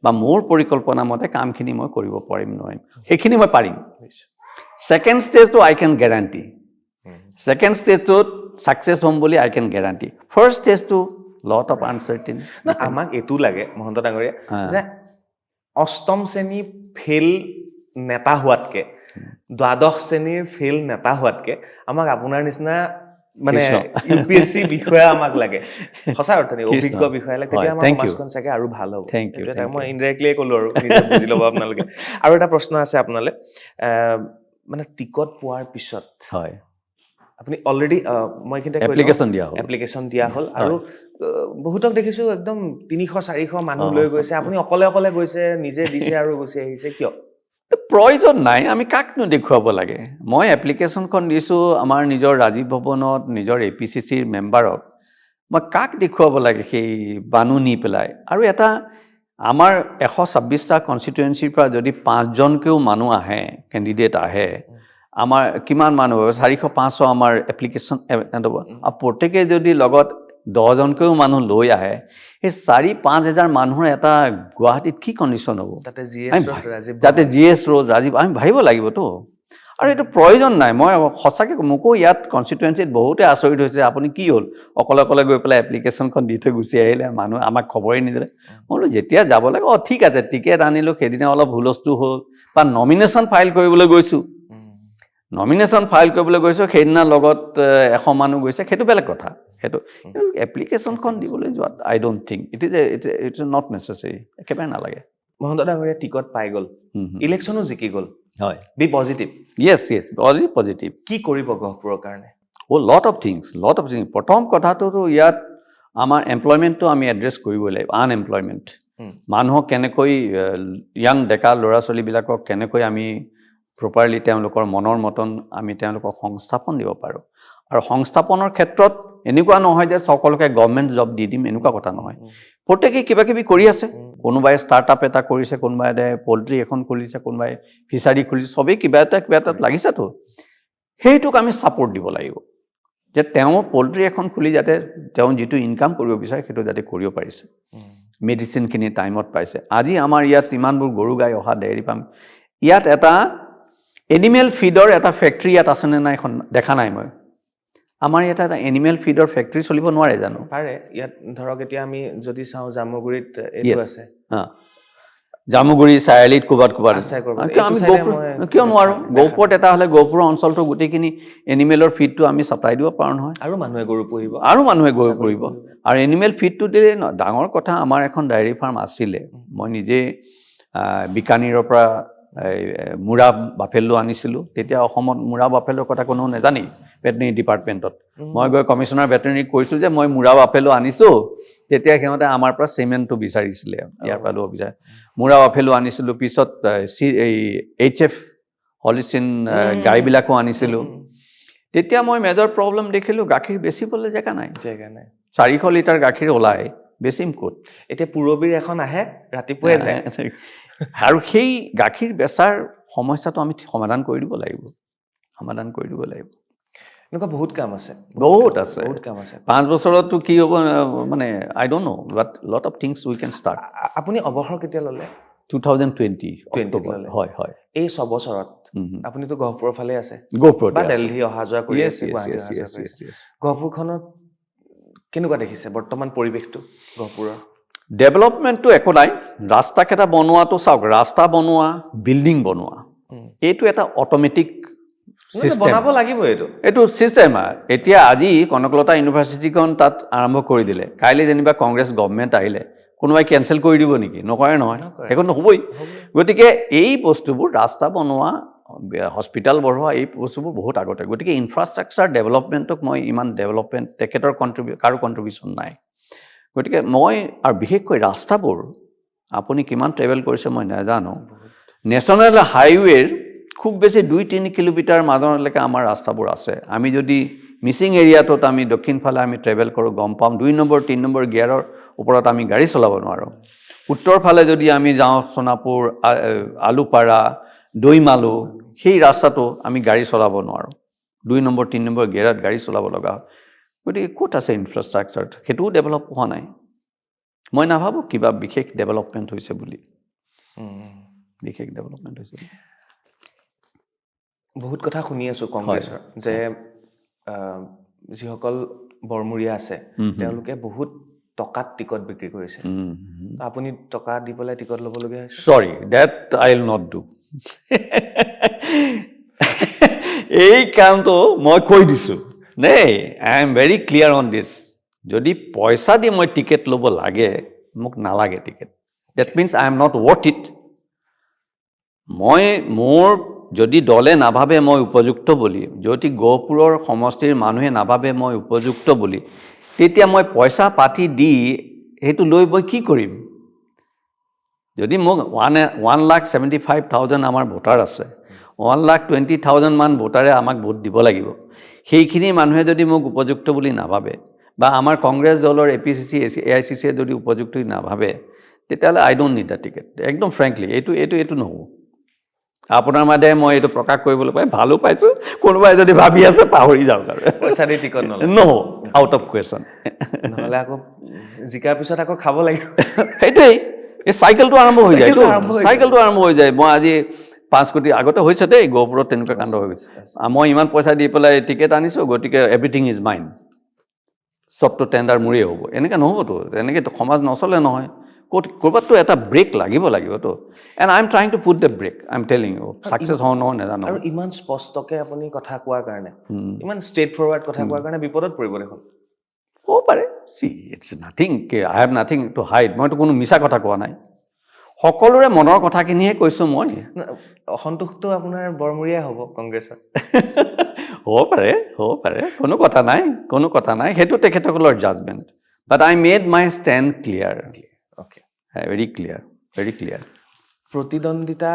বা মোৰ পৰিকল্পনা মতে কামখিনি মই কৰিব পাৰিম নোৱাৰিম সেইখিনি মই পাৰিম ছেকেণ্ড ষ্টেজটো আই কেন গেৰাণ্টি ছেকেণ্ড ষ্টেজটোত ছাকচেছ হ'ম বুলি আই কেন গেৰাণ্টি ফাৰ্ষ্ট ষ্টেজটো লট অফ আনচাৰ্টিন আমাক এইটো লাগে মহন্ত ডাঙৰীয়া যে অষ্টম শ্ৰেণী ফেইল নেতা হোৱাতকে দ্বাদশ শ্ৰেণীৰ ফেইল নেতা হোৱাতকে আমাক আপোনাৰ নিচিনা মানে UPSC বিষয়া আমাক লাগে সঁচা অৰ্থনি অভিজ্ঞ বিষয়া লাগে তেতিয়া আমাৰ সমাজখন চাগে আৰু ভাল হ'ব এটা মই ইনডাইৰেক্টলি ক'লো আৰু নিজে বুজি ল'ব আপোনালোকে আৰু এটা প্ৰশ্ন আছে আপোনালৈ মানে টিকট পোৱাৰ পিছত হয় আপুনি অলৰেডি মই কিন্তু এপ্লিকেশ্যন দিয়া হ'ল আৰু বহুতক দেখিছোঁ একদম 300-400 মানুহ লৈ গৈছে আপুনি অকলে গৈছে নিজে দিছে আৰু গুচি আহিছে কিয় প্ৰয়োজন নাই আমি কাকনো দেখুৱাব লাগে মই এপ্লিকেশ্যনখন দিছোঁ আমাৰ নিজৰ ৰাজীৱ ভৱনত নিজৰ APCCৰ মেম্বাৰক মই কাক দেখুৱাব লাগে সেই বানু নি পেলাই আৰু এটা আমাৰ 126টা কনষ্টিটুৱেঞ্চিৰ পৰা যদি 5জনকেও মানুহ আহে কেণ্ডিডেট আহে আমাৰ কিমান মানুহ 400-500 আমাৰ এপ্লিকেশ্যন প্ৰত্যেকে যদি লগত 10জনকেও মানুহ লৈ আহে সেই 4-5 হাজাৰ মানুহৰ এটা গুৱাহাটীত কি কণ্ডিশ্যন হ'ব যাতে GS ৰোড ৰাজীৱ আমি ভাবিব লাগিবতো আৰু এইটো প্ৰয়োজন নাই মই সঁচাকৈ মোকো ইয়াত কনষ্টিটুৱেঞ্চিত বহুতে আচৰিত হৈছে আপুনি কি হ'ল অকলে গৈ পেলাই এপ্লিকেশ্যনখন দি থৈ গুচি আহিলে মানুহ আমাক খবৰেই নিদিলে মই বোলো যেতিয়া যাব লাগে ঠিক আছে টিকেট আনিলোঁ সেইদিনা অলপ হুলস্থুল হ'ল বা নমিনেশ্যন ফাইল কৰিবলৈ গৈছোঁ সেইদিনা লগত 100 মানুহ গৈছে সেইটো বেলেগ কথা সেইটো এপ্লিকেশ্যনখন দিবলৈ যোৱাত I don't think it is not necessary একেবাৰে নালাগে মহন্ত ডাঙৰীয়া টিকট পাই গ'ল ইলেকশ্যনো জিকি গ'ল হয় বি পজিটিভ য়েছ পজিটিভ কি কৰিব গহপুৰৰ কাৰণে লট অফ থিংছ প্ৰথম কথাটোতো ইয়াত আমাৰ এমপ্লয়মেণ্টটো আমি এড্ৰেছ কৰিবই লাগিব আনএমপ্লয়মেণ্ট মানুহক কেনেকৈ ইয়াং ডেকা ল'ৰা ছোৱালীবিলাকক কেনেকৈ আমি প্ৰপাৰলি তেওঁলোকৰ মনৰ মতন আমি তেওঁলোকক সংস্থাপন দিব পাৰোঁ আৰু সংস্থাপনৰ ক্ষেত্ৰত এনেকুৱা নহয় যে সকলোকে গভৰ্ণমেণ্ট জব দি দিম এনেকুৱা কথা নহয় প্ৰত্যেকে কিবা কিবি কৰি আছে কোনোবাই ষ্টাৰ্টআপ এটা কৰিছে কোনোবাই পল্ট্ৰি এখন খুলিছে কোনোবাই ফিচাৰী খুলিছে চবেই কিবা এটা লাগিছেতো সেইটোক আমি ছাপোৰ্ট দিব লাগিব যে তেওঁ পল্ট্ৰি এখন খুলি যাতে তেওঁ যিটো ইনকাম কৰিব বিচাৰে সেইটো যাতে কৰিব পাৰিছে মেডিচিনখিনি টাইমত পাইছে আজি আমাৰ ইয়াত ইমানবোৰ গৰু গাই অহা ডেইৰী ফাৰ্ম ইয়াত এটা এনিমেল ফিডৰ এটা ফেক্টৰী ইয়াত আছেনে নাই এখন দেখা নাই মই আমাৰ ইয়াত এটা এনিমেল ফিডৰ ফেক্টৰী চলিব নোৱাৰে জানো পাৰে ইয়াত ধৰক এতিয়া আমি যদি চাওঁ জামুগুৰিত এইটো আছে জামুগুৰি চাৰিআলিত ক'ৰবাত আছে আমি কিয় নোৱাৰোঁ গহপুৰত এটা হ'লে গহপুৰৰ অঞ্চলটো গোটেইখিনি এনিমেলৰ ফিডটো আমি ছাপ্লাই দিব পাৰোঁ নহয় আৰু মানুহে গৰু পুহিব আৰু এনিমেল ফিডটো দিলে ডাঙৰ কথা আমাৰ এখন ডায়েৰী ফাৰ্ম আছিলে মই নিজে বিকানীৰৰ পৰা মুৰা বাফেলো আনিছিলোঁ তেতিয়া অসমত মুৰা বাফেলোৰ কথা কোনো নাজানি ভেটেনেৰী ডিপাৰ্টমেণ্টত মই গৈ কমিশ্যনাৰ ভেটেনেৰীক কৈছোঁ যে মই মুৰা বাফেলো আনিছোঁ তেতিয়া সিহঁতে আমাৰ পৰা চিমেণ্টটো বিচাৰিছিলে ইয়াৰ পৰা ল'ব বিচাৰে মুৰা বাফেলো আনিছিলোঁ পিছত HF হলিষ্টিন গাইবিলাকো আনিছিলোঁ তেতিয়া মই মেজৰ প্ৰব্লেম দেখিলোঁ গাখীৰ বেচিবলৈ জেগা নাই 400 লিটাৰ গাখীৰ ওলায় বেচিম ক'ত এতিয়া পুৰবীৰ এখন আহে ৰাতিপুৱাই যায় আৰু সেই গাখীৰ বেচাৰ সমস্যাটো আমি সমাধান কৰি দিব লাগিব এনেকুৱা বহুত কাম আছে 5 বছৰততো কি হ'ব মানে I don't know but lot of things we can start আপুনি অৱসৰ কেতিয়া ল'লে 2020 হয় এই 6 বছৰত আপুনিতো গহপুৰৰ ফালে আছে গহপুৰত বা দিল্লী অহা যোৱা কৰি আছে গহপুৰখনত কেনেকুৱা দেখিছে বৰ্তমান পৰিৱেশটো গহপুৰৰ? ডেভেলপমেণ্টটো একো নাই, ৰাস্তাকেইটা বনোৱাটো চাওক, ৰাস্তা বনোৱা, বিল্ডিং বনোৱা, এইটো এটা অট'মেটিক চিষ্টেম, বনাব লাগিব এইটো চিষ্টেম। এতিয়া আজি কনকলতা ইউনিভাৰ্চিটিখন তাত আৰম্ভ কৰি দিলে, কাইলৈ যেনিবা কংগ্ৰেছ গভৰ্ণমেণ্ট আহিলে কোনোবাই কেঞ্চেল কৰি দিব নেকি? নকৰে নহয়, সেইখন নহ'বই। গতিকে এই বস্তুবোৰ ৰাস্তা বনোৱা, হস্পিটেল বঢ়োৱা, এই বস্তুবোৰ বহুত আগতে। গতিকে ইনফ্ৰাষ্ট্ৰাকচাৰ ডেভেলপমেণ্টক মই ইমান ডেভেলপমেণ্ট তেখেতৰ কাৰো কণ্ট্ৰিবিউশ্যন নাই। গতিকে মই আৰু বিশেষকৈ ৰাস্তাবোৰ আপুনি কিমান ট্ৰেভেল কৰিছে মই নাজানো, নেশ্যনেল হাইৱেৰ খুব বেছি 2-3 কিলোমিটাৰ মাজলৈকে আমাৰ ৰাস্তাবোৰ আছে। আমি যদি মিচিং এৰিয়াটোত আমি দক্ষিণ ফালে আমি ট্ৰেভেল কৰোঁ গম পাম 2 নম্বৰ 3 নম্বৰ গিয়াৰৰ ওপৰত আমি গাড়ী চলাব নোৱাৰোঁ। উত্তৰ ফালে যদি আমি যাওঁ সোণাপুৰ, আলুপাৰা, দৈমালু, সেই ৰাস্তাটো আমি গাড়ী চলাব নোৱাৰোঁ, 2 নম্বৰ 3 নম্বৰ গিয়াৰত গাড়ী চলাব লগা হয়। গতিকে ক'ত আছে ইনফ্ৰাষ্ট্ৰাকচাৰ? সেইটোও ডেভেলপ হোৱা নাই। মই নাভাবোঁ কিবা বিশেষ ডেভেলপমেণ্ট হৈছে বুলি, বিশেষ ডেভেলপমেণ্ট হৈছে। বহুত কথা শুনি আছোঁ কংগ্ৰেছৰ, যে যিসকল বৰমূৰীয়া আছে তেওঁলোকে বহুত টকাত টিকট বিক্ৰী কৰিছে। আপুনি টকা দি পেলাই টিকট ল'বলগীয়া হৈছে? Sorry, that I'll not do. এই কামটো মই কৈ দিছোঁ দেই, I am very clear on this. যদি পইচা দি মই টিকেট ল'ব লাগে, মোক নালাগে ticket. That means I am not worth it. মোৰ যদি দলে নাভাবে মই উপযুক্ত বুলি, যদি গহপুৰৰ সমষ্টিৰ মানুহে নাভাবে মই উপযুক্ত বুলি, তেতিয়া মই পইচা পাতি দি সেইটো লৈ মই কি কৰিম? যদি মোক 1,75,000 আমাৰ ভোটাৰ আছে, 1,20,000 মান ভোটাৰে আমাক ভোট দিব লাগিব। সেইখিনি মানুহে যদি মোক উপযুক্ত বুলি নাভাবে, বা আমাৰ কংগ্ৰেছ দলৰ APCC, AICCয়ে যদি উপযুক্ত নাভাবে, তেতিয়াহ'লে আই ডোণ্ট নিড দ্য টিকেট। একদম ফ্ৰেংকলি এইটো নহ'ব। আপোনাৰ মাধ্যমে মই এইটো প্ৰকাশ কৰিবলৈ পাই ভালো পাইছোঁ। কোনোবাই যদি ভাবি আছে পাহৰি যাওক আৰু, পইচা দি টিকট নহ'ব, আউট অফ কুৱেশ্যন। নহ'লে আকৌ জিকাৰ পিছত আকৌ খাব লাগিব। সেইটোৱেই, এই চাইকেলটো আৰম্ভ হৈ যায়, চাইকেলটো আৰম্ভ হৈ যায়। মই আজি 5 কোটি আগতে হৈছে দেই গহপুৰত তেনেকুৱা কাণ্ড হৈ গৈছে। মই ইমান পইচা দি পেলাই টিকেট আনিছোঁ, গতিকে এভৰিথিং ইজ মাইন, চবটো টেণ্ডাৰ মোৰেই হ'ব। এনেকৈ নহ'বতো, এনেকৈ সমাজ নচলে নহয়। ক'ৰবাততো এটা ব্ৰেক লাগিবতো। And I am trying to put the break, I am telling you. Success হওঁ নহয় নাজানো। আৰু ইমান স্পষ্টকৈ আপুনি কথা কোৱাৰ কাৰণে, ইমান ষ্ট্ৰেইট ফৰৱাৰ্ড কথা কোৱাৰ কাৰণে বিপদত পৰিব দেখোন। হ'ব পাৰে, it's nothing, I have nothing to hide. মইতো কোনো মিছা কথা কোৱা নাই, সকলোৰে মনৰ কথাখিনিহে কৈছোঁ মই। অসন্তোষটো আপোনাৰ বৰমূৰীয়াই হ'ব কংগ্ৰেছৰ। হ'ব পাৰে, কোনো কথা নাই, সেইটো তেখেতসকলৰ judgement. But I made my stand clear, very clear. প্ৰতিদ্বন্দ্বিতা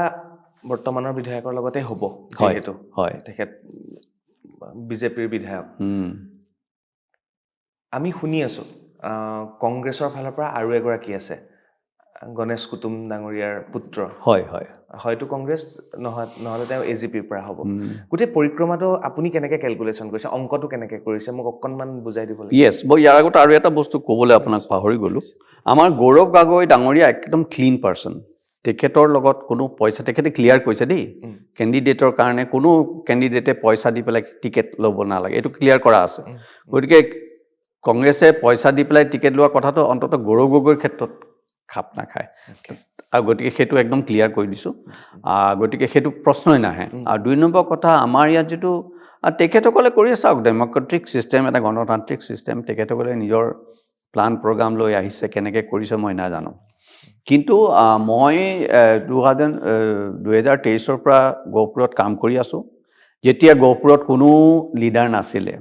বৰ্তমানৰ বিধায়কৰ লগতে হ'ব, যিহেতু তেখেত বিজেপিৰ বিধায়ক। আমি শুনি আছোঁ কংগ্ৰেছৰ ফালৰ পৰা আৰু এগৰাকী আছে, গণেশ কুটুম ডাঙৰীয়াৰ পুত্ৰ। হয়তো কংগ্ৰেছ নহ'লে তেওঁ AGPৰ পৰা হ'ব। গোটেই পৰিক্ৰমাটো আপুনি কেনেকৈ কেলকুলেশ্যন কৰিছে, অংকটো কেনেকৈ কৰিছে, মোক অকণমান বুজাই দিব লাগিব। য়েছ, মই ইয়াৰ আগত আৰু এটা বস্তু ক'বলৈ আপোনাক পাহৰি গ'লোঁ। আমাৰ গৌৰৱ গগৈ ডাঙৰীয়া একদম ক্লিন পাৰ্চন। তেখেতৰ লগত কোনো পইচা, তেখেতে ক্লিয়াৰ কৈছে দেই, কেণ্ডিডেটৰ কাৰণে কোনো কেণ্ডিডেটে পইচা দি পেলাই টিকেট ল'ব নালাগে, এইটো ক্লিয়াৰ কৰা আছে। গতিকে কংগ্ৰেছে পইচা দি পেলাই টিকেট লোৱা কথাটো অন্ততঃ গৌৰৱ গগৈৰ ক্ষেত্ৰত খাপ নাখায়। আৰু গতিকে সেইটো একদম ক্লিয়াৰ কৰি দিছোঁ। গতিকে সেইটো প্ৰশ্নই নাহে। আৰু 2 নম্বৰ কথা, আমাৰ ইয়াত যিটো তেখেতসকলে কৰি চাওক, ডেম'ক্ৰেটিক ছিষ্টেম, এটা গণতান্ত্ৰিক ছিষ্টেম, তেখেতসকলে নিজৰ প্লান প্ৰগ্ৰাম লৈ আহিছে, কেনেকৈ কৰিছে মই নাজানো। কিন্তু মই 2023ৰ পৰা গহপুৰত কাম কৰি আছোঁ, যেতিয়া গহপুৰত কোনো লিডাৰ নাছিলে।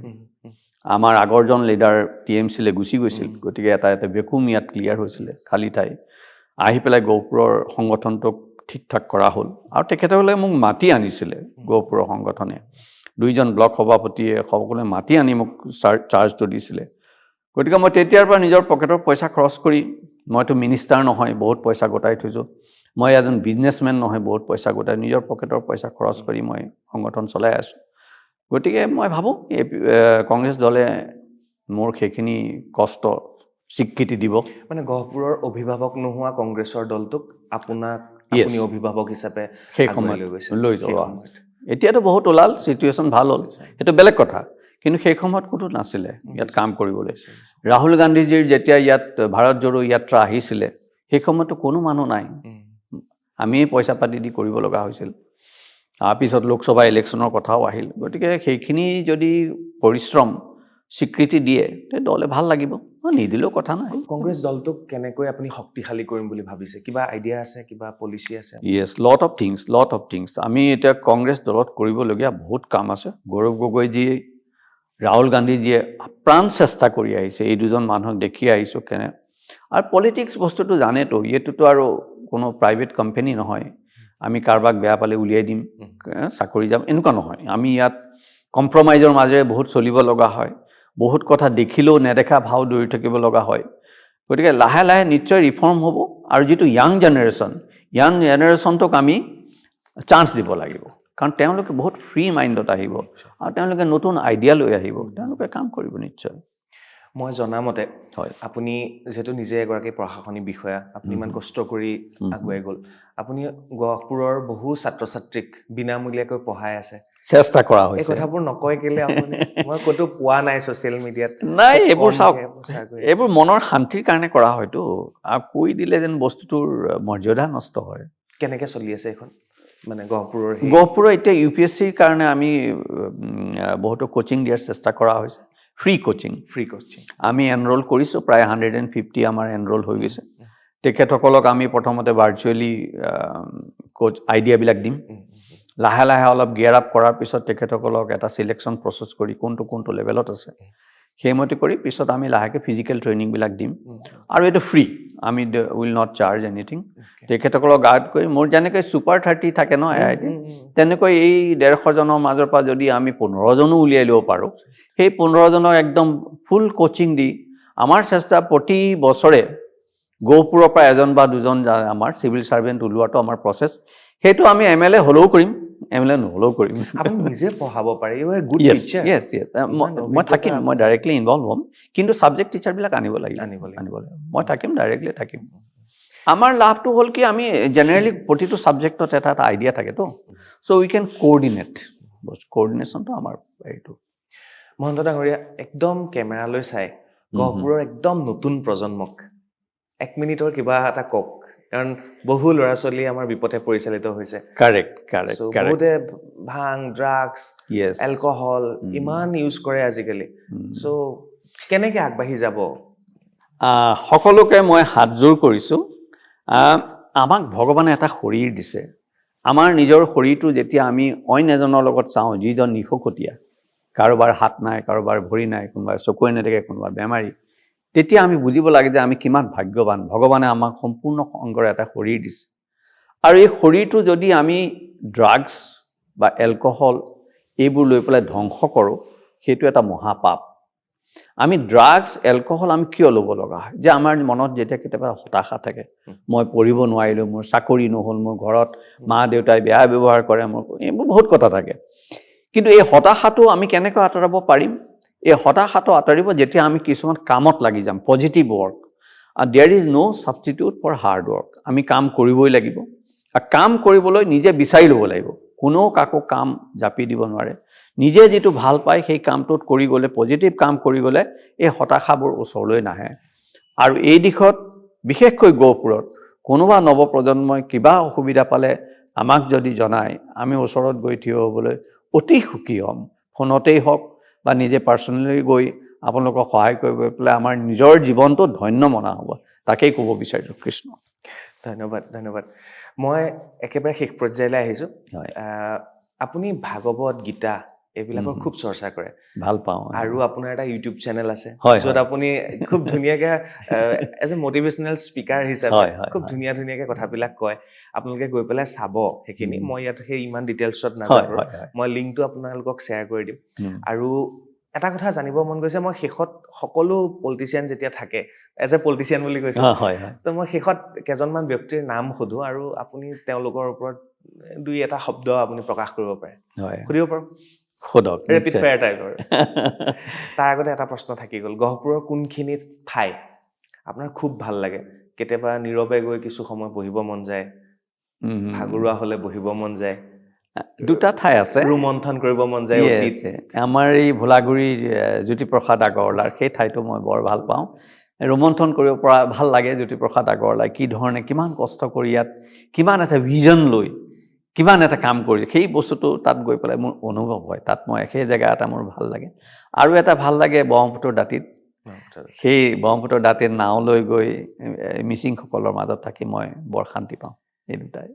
আমাৰ আগৰজন লিডাৰ TMCলৈ গুচি গৈছিল, গতিকে এটা ভেকুম ইয়াত ক্লিয়াৰ হৈছিলে, খালী ঠাই। আহি পেলাই গহপুৰৰ সংগঠনটোক ঠিক ঠাক কৰা হ'ল, আৰু তেখেতসকলে মোক মাতি আনিছিলে, গহপুৰৰ সংগঠনে 2জন ব্লক সভাপতিয়ে সকলোৱে মাতি আনি মোক চাৰ্জটো দিছিলে। গতিকে মই তেতিয়াৰ পৰা নিজৰ পকেটৰ পইচা খৰচ কৰি, মইতো মিনিষ্টাৰ নহয়, বহুত পইচা গোটাই থৈছোঁ। মই এজন বিজনেছমেন নহয়, বহুত পইচা গোটাই নিজৰ পকেটৰ পইচা খৰচ কৰি মই সংগঠন চলাই আছোঁ। গতিকে মই ভাবোঁ কংগ্ৰেছ দলে মোৰ সেইখিনি কষ্ট স্বীকৃতি দিব। মানে গহপুৰৰ অভিভাৱক নোহোৱা কংগ্ৰেছৰ দলটোক আপুনি অভিভাৱক হিচাপে সেই সময়ত লৈ যাব। এতিয়াতো বহুত ওলাল, চিটুৱেশ্যন ভাল হ'ল, সেইটো বেলেগ কথা। কিন্তু সেই সময়ত কোনো নাছিলে ইয়াত কাম কৰিবলৈ ৰাহুল গান্ধীজীৰ যেতিয়া ইয়াত ভাৰত জোড়ো যাত্ৰা আহিছিলে সেই সময়তো কোনো মানুহ নাই আমিয়ে পইচা পাতি দি কৰিব লগা হৈছিল পিছত লোকসভা ইলেকশ্যনৰ কথাও আহিল গতিকে সেইখিনি যদি পৰিশ্ৰম স্বীকৃতি দিয়ে তে দলে ভাল লাগিব নিদিলেও কথা নাই কংগ্ৰেছ দলটোক কেনেকৈ আপুনি শক্তিশালী কৰিম বুলি ভাবিছে কিবা আইডিয়া আছে কিবা পলিচি আছে ইয়েছ লট অফ থিংছ আমি এতিয়া কংগ্ৰেছ দলত কৰিবলগীয়া বহুত কাম আছে গৌৰৱ গগৈজী ৰাহুল গান্ধীজীয়ে প্ৰাণ চেষ্টা কৰি আহিছে এই দুজন মানুহক দেখি আহিছোঁ কেনে আৰু পলিটিক্স বস্তুটো জানেতো এইটোতো আৰু কোনো প্ৰাইভেট কোম্পানী নহয় আমি কাৰোবাক বেয়া পালে উলিয়াই দিম চাকৰি যাম এনেকুৱা নহয় আমি ইয়াত কম্প্ৰমাইজৰ মাজেৰে বহুত চলিব লগা হয় বহুত কথা দেখিলেও নেদেখা ভাও দৌৰি থাকিব লগা হয় গতিকে লাহে লাহে নিশ্চয় ৰিফৰ্ম হ'ব আৰু যিটো ইয়াং জেনেৰেশ্যনটোক আমি চান্স দিব লাগিব কাৰণ তেওঁলোকে বহুত ফ্ৰী মাইণ্ডত আহিব আৰু তেওঁলোকে নতুন আইডিয়া লৈ আহিব তেওঁলোকে কাম কৰিব নিশ্চয় মই জনামতে হয় আপুনি যেহেতু নিজে এগৰাকী প্ৰশাসনিক বিষয়া আপুনি ইমান কষ্ট কৰি আগুৱাই গ'ল আপুনি গহপুৰৰ বহু ছাত্ৰ ছাত্ৰীক বিনামূলীয়াকৈ পঢ়াই আছে চেষ্টা কৰা এই হৈছে কথাবোৰ নকয় কেলে আপুনি মই ক'তো পোৱা নাই ছ'চিয়েল মিডিয়াত নাই এইবোৰ চাওক এইবোৰ মনৰ শান্তিৰ কাৰণে কৰা হয়তো আৰু কৈ দিলে যেন বস্তুটোৰ মৰ্যাদা নষ্ট হয় কেনেকৈ চলি আছে এইখন মানে গহপুৰৰ এতিয়া UPSCৰ কাৰণে আমি বহুতো কোচিং দিয়াৰ চেষ্টা কৰা হৈছে ফ্ৰী কোচিং আমি এনৰোল কৰিছোঁ প্ৰায় 150 আমাৰ এনৰোল হৈ গৈছে তেখেতসকলক আমি প্ৰথমতে ভাৰ্চুৱেলি কোচ আইডিয়াবিলাক দিম লাহে লাহে অলপ গিয়াৰ আপ কৰাৰ পিছত তেখেতসকলক এটা সিলেকশ্যন প্ৰচেছ কৰি কোনটো লেভেলত আছে সেইমতে কৰি পিছত আমি লাহেকৈ ফিজিকেল ট্ৰেইনিংবিলাক দিম আৰু এইটো ফ্ৰী আমি উইল নট চাৰ্জ এনিথিং তেখেতসকলক গাইড কৰি মোৰ যেনেকৈ ছুপাৰ 30 থাকে ন তেনেকৈ এই 150 জনৰ মাজৰ পৰা যদি আমি 15 জনো উলিয়াই ল'ব পাৰোঁ সেই 15 জনক একদম ফুল কোচিং দি আমাৰ চেষ্টা প্ৰতি বছৰে গহপুৰৰ পৰা এজন বা দুজন আমাৰ চিভিল সাৰ্ভেণ্ট ওলোৱাটো আমাৰ প্ৰচেছ সেইটো আমি MLA হ'লেও কৰিম MLA নহ'লেও কৰিম আপুনি নিজে পঢ়াব পাৰে you are good teacher yes মই থাকিম মই ডাইৰেক্টলি ইনভলভ হ'ম কিন্তু ছাবজেক্ট টিচাৰবিলাক আনিব লাগিব মই থাকিম ডাইৰেক্টলি থাকিম আমাৰ লাভটো হ'ল কি আমি জেনেৰেলি প্ৰতিটো ছাবজেক্টত এটা আইডিয়া থাকেতো চ' উই কেন কোঅৰ্ডিনেশ্যনটো আমাৰ এইটো মহন্ত ডাঙৰীয়া একদম কেমেৰালৈ চাই গহপুৰৰ একদম নতুন প্ৰজন্মক 1 মিনিটৰ কিবা এটা কওক কাৰণ বহু ল'ৰা ছোৱালী আমাৰ বিপথে পৰিচালিত হৈছে কাৰেক্ট বহুতে ভাং ড্ৰাগছ এলকহল ইমান ইউজ কৰে আজিকালি চ' কেনেকৈ আগবাঢ়ি যাব সকলোকে মই হাতজোৰ কৰিছোঁ আমাক ভগৱানে এটা শৰীৰ দিছে আমাৰ নিজৰ শৰীৰটো যেতিয়া আমি অইন এজনৰ লগত চাওঁ যিজন নিশকতীয়া কাৰোবাৰ হাত নাই কাৰোবাৰ ভৰি নাই কোনোবাই চকুৱে নেদেখে কোনোবা বেমাৰী তেতিয়া আমি বুজিব লাগে যে আমি কিমান ভাগ্যৱান ভগৱানে আমাক সম্পূৰ্ণ অংগৰ এটা শৰীৰ দিছে আৰু এই শৰীৰটো যদি আমি ড্ৰাগছ বা এলকহল এইবোৰ লৈ পেলাই ধ্বংস কৰোঁ সেইটো এটা মহাপাপ আমি ড্ৰাগছ এলকহল আমি কিয় ল'ব লগা হয় যে আমাৰ মনত যেতিয়া কেতিয়াবা হতাশা থাকে মই পঢ়িব নোৱাৰিলোঁ মোৰ চাকৰি নহ'ল মোৰ ঘৰত মা দেউতাই বেয়া ব্যৱহাৰ কৰে মোৰ এইবোৰ বহুত কথা থাকে কিন্তু এই হতাশাটো আমি কেনেকৈ আঁতৰাব পাৰিম এই হতাশাটো আঁতৰিব যেতিয়া আমি কিছুমান কামত লাগি যাম পজিটিভ ৱৰ্ক আৰু there is no' substitute for hard work আমি কাম কৰিবই লাগিব আৰু কাম কৰিবলৈ নিজে বিচাৰি ল'ব লাগিব কোনেও কাকো কাম জাপি দিব নোৱাৰে নিজে যিটো ভাল পায় সেই কামটোত কৰি গ'লে পজিটিভ কাম কৰি গ'লে এই হতাশাবোৰ ওচৰলৈ নাহে আৰু এই দিশত বিশেষকৈ গহপুৰত কোনোবা নৱপ্ৰজন্মই কিবা অসুবিধা পালে আমাক যদি জনায় আমি ওচৰত গৈ থিয় হ'বলৈ অতি সুখী হ'ম ফোনতেই হওক বা নিজে পাৰ্চনেলি গৈ আপোনালোকক সহায় কৰিব পেলাই আমাৰ নিজৰ জীৱনটো ধন্য মনা হ'ব তাকেই ক'ব বিচাৰিছোঁ কৃষ্ণ ধন্যবাদ মই একেবাৰে শেষ পৰ্যায়লৈ আহিছোঁ আপুনি ভাগৱত গীতা এইবিলাকৰ খুব চৰ্চা কৰে ভাল পাওঁ আৰু আপোনাৰ এটা ইউটিউব চেনেল আছে য'ত আপুনি খুব ধুনীয়াকৈ এজ এ মটিভেশ্যনেল স্পীকাৰ হিচাপে খুব ধুনীয়াকৈ কথাবিলাক কয় আপোনালোকে গৈ পেলাই চাব সেইখিনি মই ইয়াত সেই ইমান ডিটেইলছত নাযাওঁ মই লিংকটো আপোনালোকক শ্বেয়াৰ কৰি দিম আৰু এটা কথা জানিব মন গৈছে মই শেষত সকলো পলিটিচিয়ান যেতিয়া থাকে এজ এ পলিটিচিয়ান বুলি কৈছোঁ তো মই শেষত কেইজনমান ব্যক্তিৰ নাম সোধোঁ আৰু আপুনি তেওঁলোকৰ ওপৰত 2-এটা শব্দ আপুনি প্ৰকাশ কৰিব পাৰে সুধিব পাৰোঁ সোধক ৰেপিড ফায়াৰ টাইপৰ তাৰ আগতে এটা প্ৰশ্ন থাকি গ'ল গহপুৰৰ কোনখিনি ঠাই আপোনাৰ খুব ভাল লাগে কেতিয়াবা নীৰৱে গৈ কিছু সময় বহিব মন যায় ভাগৰুৱা হ'লে বহিব মন যায় দুটা ঠাই আছে ৰোমন্থন কৰিব মন যায় Yes, অতীত আমাৰ এই ভোলাগুৰিৰ জ্যোতিপ্ৰসাদ আগৰৱালাৰ সেই ঠাইটো মই বৰ ভাল পাওঁ ৰোমন্থন কৰিব পৰা ভাল লাগে জ্যোতিপ্ৰসাদ আগৰৱালাই কি ধৰণে কিমান কষ্ট কৰি ইয়াত কিমান এটা ভিজন লৈ কিমান এটা কাম কৰিছে সেই বস্তুটো তাত গৈ পেলাই মোৰ অনুভৱ হয় তাত মই সেই জেগা এটা মোৰ ভাল লাগে আৰু এটা ভাল লাগে ব্ৰহ্মপুত্ৰৰ দাঁতিত সেই ব্ৰহ্মপুত্ৰৰ দাঁতিত নাও লৈ গৈ মিচিংসকলৰ মাজত থাকি মই বৰ শান্তি পাওঁ এই দুটাই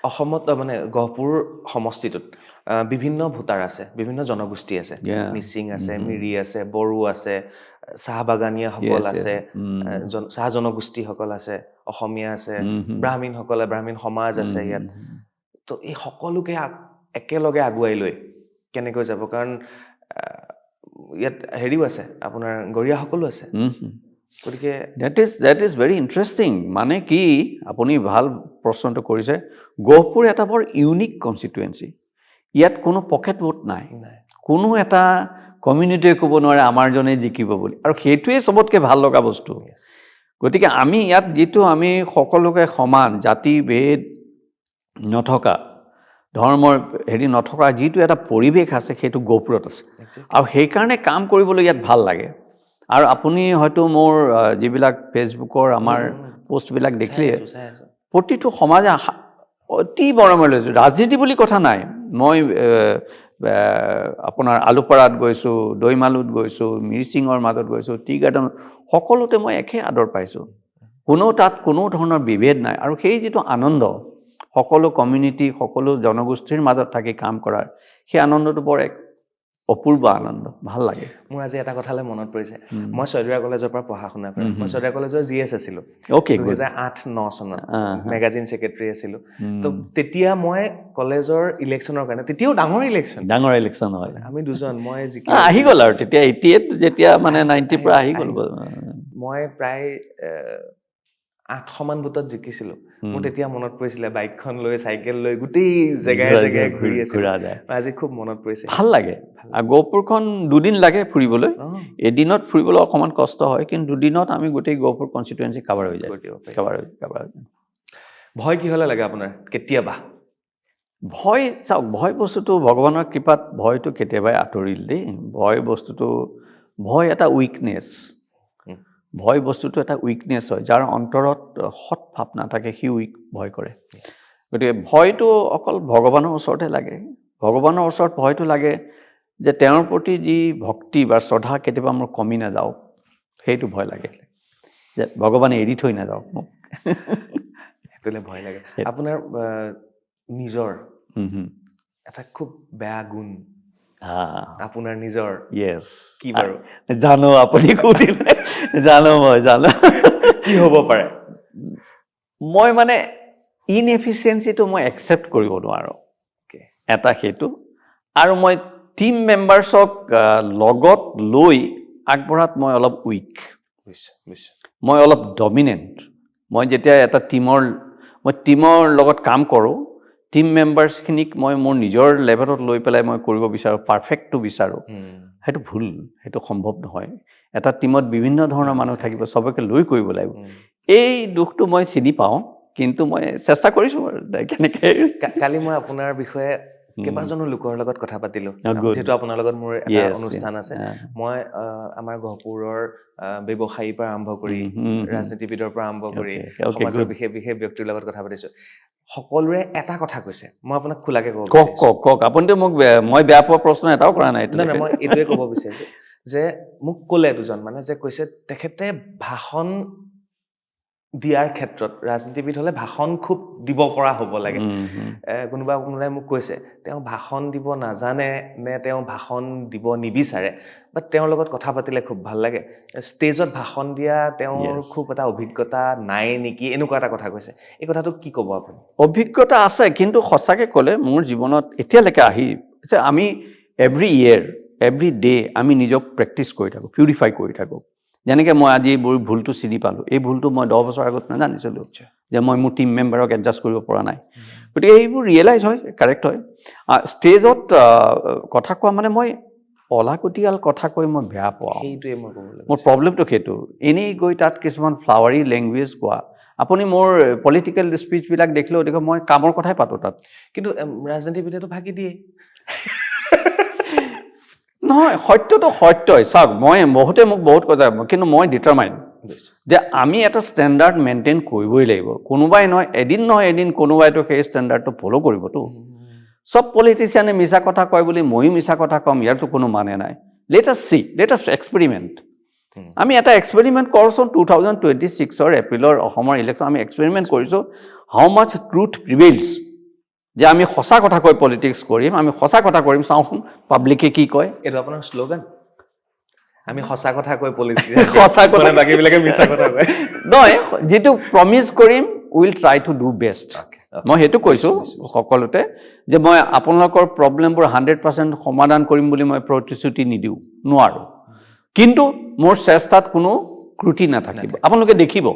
অসমত মানে গহপুৰ সমষ্টিটোত বিভিন্ন ভোটাৰ আছে বিভিন্ন জনগোষ্ঠী আছে মিচিং আছে মিৰি আছে বড়ো আছে চাহ বাগানীয়াসকল আছে চাহ জনগোষ্ঠীসকল আছে অসমীয়া আছে ব্ৰাহ্মীণসকলে ব্ৰাহ্মীণ সমাজ আছে ইয়াত তো এই সকলোকে একেলগে আগুৱাই লৈ কেনেকৈ যাব কাৰণ ইয়াত হেৰিও আছে আপোনাৰ গৰীয়াসকলো আছে গতিকে that is very interesting মানে কি আপুনি ভাল প্ৰশ্নটো কৰিছে গহপুৰ এটা বৰ ইউনিক কনষ্টিটুৱেঞ্চি ইয়াত কোনো পকেট ভোট নাই কোনো এটা কমিউনিটিয়ে ক'ব নোৱাৰে আমাৰ জনে জিকিব বুলি আৰু সেইটোৱে চবতকৈ ভাল লগা বস্তু গতিকে আমি ইয়াত যিটো আমি সকলোকে সমান জাতি ভেদ নথকা ধৰ্মৰ হেৰি নথকা যিটো এটা পৰিৱেশ আছে সেইটো গহপুৰত আছে আৰু সেইকাৰণে কাম কৰিবলৈ ইয়াত ভাল লাগে আৰু আপুনি হয়তো মোৰ যিবিলাক ফেচবুকৰ আমাৰ পোষ্টবিলাক দেখিলে প্ৰতিটো সমাজে অতি মৰমে লৈছোঁ ৰাজনীতি বুলি কথা নাই মই আপোনাৰ আলুপাৰাত গৈছোঁ দৈমালুত গৈছোঁ মিৰিচিঙৰ মাজত গৈছোঁ টি গাৰ্ডেনত সকলোতে মই একে আদৰ পাইছোঁ তাত কোনো ধৰণৰ বিভেদ নাই আৰু সেই যিটো আনন্দ সকলো কমিউনিটি সকলো জনগোষ্ঠীৰ মাজত থাকি কাম কৰাৰ সেই আনন্দটো বৰ এক অপূৰ্ব আনন্দ ভাল লাগে মোৰ আজি এটা কথালে মনত পৰিছে মই চৈদুৰা কলেজৰ পৰা পঢ়া শুনা কৰা মই চৈদুৰা কলেজৰ জিএছ আছিলোঁ 2008-9 চনত মেগাজিন ছেক্ৰেটাৰী আছিলোঁ তো তেতিয়া মই কলেজৰ ইলেকশ্যনৰ কাৰণে তেতিয়াও ডাঙৰ ইলেকশ্যন হয় আমি দুজন মই আহি গ'ল আৰু তেতিয়া 88 যেতিয়া মানে 90 পৰা আহি গ'ল মই প্ৰায় 800 মান ভোটত জিকিছিলোঁ মোৰ তেতিয়া মনত পৰিছিলে বাইকখন লৈ চাইকেল লৈ গোটেই জেগাই জেগাই ঘূৰি আছিলোঁ আজি খুব মনত পৰিছে ভাল লাগে গহপুৰখন দুদিন লাগে ফুৰিবলৈ এদিনত ফুৰিবলৈ অকণমান কষ্ট হয় কিন্তু দুদিনত আমি গোটেই গহপুৰ কনষ্টিটুৱেঞ্চি কাভাৰ হৈ যায় ভয় কি হ'লে লাগে আপোনাৰ কেতিয়াবা ভয় চাওক ভয় বস্তুটো ভগৱানৰ কৃপাত ভয়টো কেতিয়াবাই আঁতৰিল দেই ভয় এটা উইকনেছ ভয় বস্তুটো এটা উইকনেছ হয় যাৰ অন্তৰত সৎ ভাৱ নাথাকে সি ভয় কৰে গতিকে ভয়টো অকল ভগৱানৰ ওচৰতে লাগে ভগৱানৰ ওচৰত ভয়টো লাগে যে তেওঁৰ প্ৰতি যি ভক্তি বা শ্ৰদ্ধা কেতিয়াবা মোৰ কমি নাযাওক সেইটো ভয় লাগে যে ভগৱানে এৰি থৈ নাযাওক মোক সেইটোলে ভয় লাগে আপোনাৰ নিজৰ এটা খুব বেয়া গুণ আপোনাৰ নিজৰ কি বাৰু জানো আপুনি সুধিলে জানো কি হ'ব পাৰে মই মানে ইনএফিচিয়েঞ্চিটো মই একচেপ্ট কৰিব নোৱাৰোঁ এটা সেইটো আৰু মই টিম মেম্বাৰ্ছক লগত লৈ আগবঢ়াত মই অলপ উইক মই অলপ ডমিনেণ্ট মই যেতিয়া এটা টিমৰ লগত কাম কৰোঁ টিম মেম্বাৰ্ছখিনিক মই মোৰ নিজৰ লেভেলত লৈ পেলাই মই কৰিব বিচাৰোঁ পাৰফেক্টটো বিচাৰোঁ সেইটো ভুল সেইটো সম্ভৱ নহয় এটা টিমত বিভিন্ন ধৰণৰ মানুহ থাকিব চবকে লৈ কৰিব লাগিব এই দুখটো মই চিনি পাওঁ কিন্তু মই চেষ্টা কৰিছোঁ আৰু কেনেকৈ কালি মই আপোনাৰ বিষয়ে কেইবাজনো লোকৰ লগত কথা পাতিলোঁ যিহেতু আপোনাৰ লগত মোৰ এটা অনুষ্ঠান আছে মই আমাৰ গহপুৰৰ ব্যৱসায়ীৰ পৰা আৰম্ভ কৰি ৰাজনীতিবিদৰ পৰা আৰম্ভ কৰি সমাজৰ বিশেষ ব্যক্তিৰ লগত কথা পাতিছোঁ সকলোৰে এটা কথা কৈছে মই আপোনাক খোলাকে কওক আপুনিতো মোক মই বেয়া পোৱা প্ৰশ্ন এটাও কৰা নাই মই এইটোৱে ক'ব বিচাৰিছোঁ যে মোক ক'লে দুজন মানে যে কৈছে তেখেতে ভাষণ দিয়াৰ ক্ষেত্ৰত ৰাজনীতিবিদ হ'লে ভাষণ খুব দিব পৰা হ'ব লাগে কোনোবাই মোক কৈছে তেওঁ ভাষণ দিব নাজানে নে তেওঁ ভাষণ দিব নিবিচাৰে বাট তেওঁৰ লগত কথা পাতিলে খুব ভাল লাগে ষ্টেজত ভাষণ দিয়া তেওঁৰ খুব এটা অভিজ্ঞতা নাই নেকি এনেকুৱা এটা কথা কৈছে এই কথাটো কি ক'ব আপুনি অভিজ্ঞতা আছে কিন্তু সঁচাকৈ ক'লে মোৰ জীৱনত এতিয়ালৈকে আমি এভৰি ইয়েৰ এভৰি ডে আমি নিজক প্ৰেক্টিছ কৰি থাকোঁ পিউৰিফাই কৰি থাকোঁ যেনেকৈ মই আজি এইবোৰ ভুলটো চিনি পালোঁ এই ভুলটো মই 10 বছৰ আগত নাজানিছিলোঁ যে মই মোৰ টিম মেম্বাৰক এডজাষ্ট কৰিব পৰা নাই গতিকে এইবোৰ ৰিয়েলাইজ হয় কাৰেক্ট হয় ষ্টেজত কথা কোৱা মানে মই অলাগতিয়াল কথা কৈ মই বেয়া পাওঁ সেইটোৱে মই ক'ব লাগিব মোৰ প্ৰব্লেমটো সেইটো এনেই গৈ তাত কিছুমান ফ্লাৱাৰী লেংগুৱেজ কোৱা আপুনি মোৰ পলিটিকেল স্পীচবিলাক দেখিলে গতিকে মই কামৰ কথাই পাতোঁ তাত কিন্তু ৰাজনীতিবিদেতো ফাঁকি দিয়ে নহয় সত্যটো সত্যই চাওক মই বহুতে মোক বহুত কথা কিন্তু মই ডিটাৰমাইন যে আমি এটা ষ্টেণ্ডাৰ্ড মেইনটেইন কৰিবই লাগিব কোনোবাই নহয় এদিন কোনোবাইতো সেই ষ্টেণ্ডাৰ্ডটো ফ'ল' কৰিবতো সব পলিটিচিয়ানে মিছা কথা কয় বুলি ময়ো মিছা কথা ক'ম ইয়াৰতো কোনো মানে নাই লেট আছ এক্সপেৰিমেণ্ট আমি এটা এক্সপেৰিমেণ্ট কৰোঁচোন 2026 এপ্ৰিলৰ অসমৰ ইলেকশ্যন আমি এক্সপেৰিমেণ্ট কৰিছোঁ হাউ মাছ ট্ৰুথ প্ৰিভেইলছ যে আমি সঁচা কথা কৈ পলিটিক্স কৰিম আমি সঁচা কথা কৰিম চাওঁচোন পাব্লিকে কি কয় এইটো আপোনাৰ শ্লোগান আমি সঁচা কথা কৈ পলিচি সঁচা কথা বাকীবিলাকে মিছা কথা কয় নহয় যিটো প্ৰমিছ কৰিম will try to do best মই সেইটো কৈছোঁ সকলোতে যে মই আপোনালোকৰ প্ৰব্লেমবোৰ 100% সমাধান কৰিম বুলি মই প্ৰতিশ্ৰুতি নিদিওঁ নোৱাৰোঁ কিন্তু মোৰ চেষ্টাত কোনো ক্ৰুটি নাথাকিব আপোনালোকে দেখিব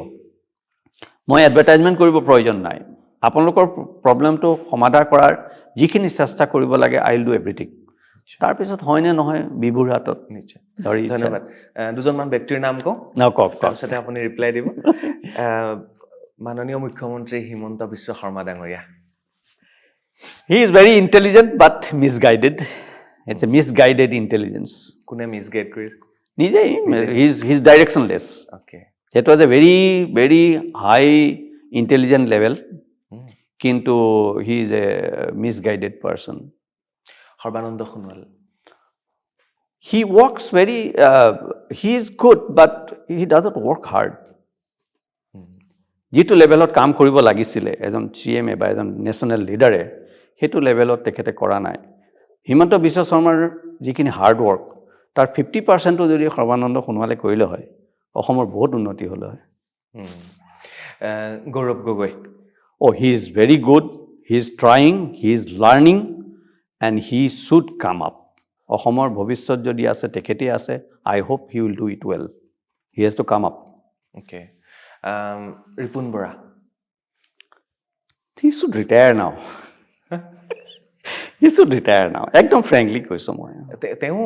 মই এডভাৰটাইজমেণ্ট কৰিব প্ৰয়োজন নাই আপোনালোকৰ প্ৰব্লেমটো সমাধান কৰাৰ যিখিনি চেষ্টা কৰিব লাগে আই উইল ডু এভৰিথিং তাৰপিছত হয়নে নহয় বিভুৰ হাতত নিশ্চয় ধন্যবাদ দুজনমান ব্যক্তিৰ নাম কওঁ কওক তাৰপিছতে আপুনি ৰিপ্লাই দিব মাননীয় মুখ্যমন্ত্ৰী হিমন্ত বিশ্ব শৰ্মা ডাঙৰীয়া he is very intelligent but misguided it's a misguided intelligence কোনে মিছগাইড কৰিছে নিজেই হিজ ডাইৰেকশ্যনলেছ অ'কে সেইটো is a very very high intelligent level কিন্তু he is a misguided person Sarbananda Sonowal he works very he is good but he doesn't work hard যিটো লেভেলত কাম কৰিব লাগিছিলে এজন CMA বা এজন নেশ্যনেল লিডাৰে সেইটো লেভেলত তেখেতে কৰা নাই হিমন্ত বিশ্ব শৰ্মাৰ যিখিনি হাৰ্ড ৱৰ্ক তাৰ 50% যদি সৰ্বানন্দ সোণোৱালে কৰিলে হয় অসমৰ বহুত উন্নতি হ'লে হয় Gaurav Gogoi he is very good he is trying he is learning and he should come up অসমৰ ভৱিষ্যত যদি আছে তেখেতেই আছে I hope he will do it well he has to come up okay Ripun Bora he should retire now he should retire নাও একদম frankly কৈছোঁ মই তেওঁ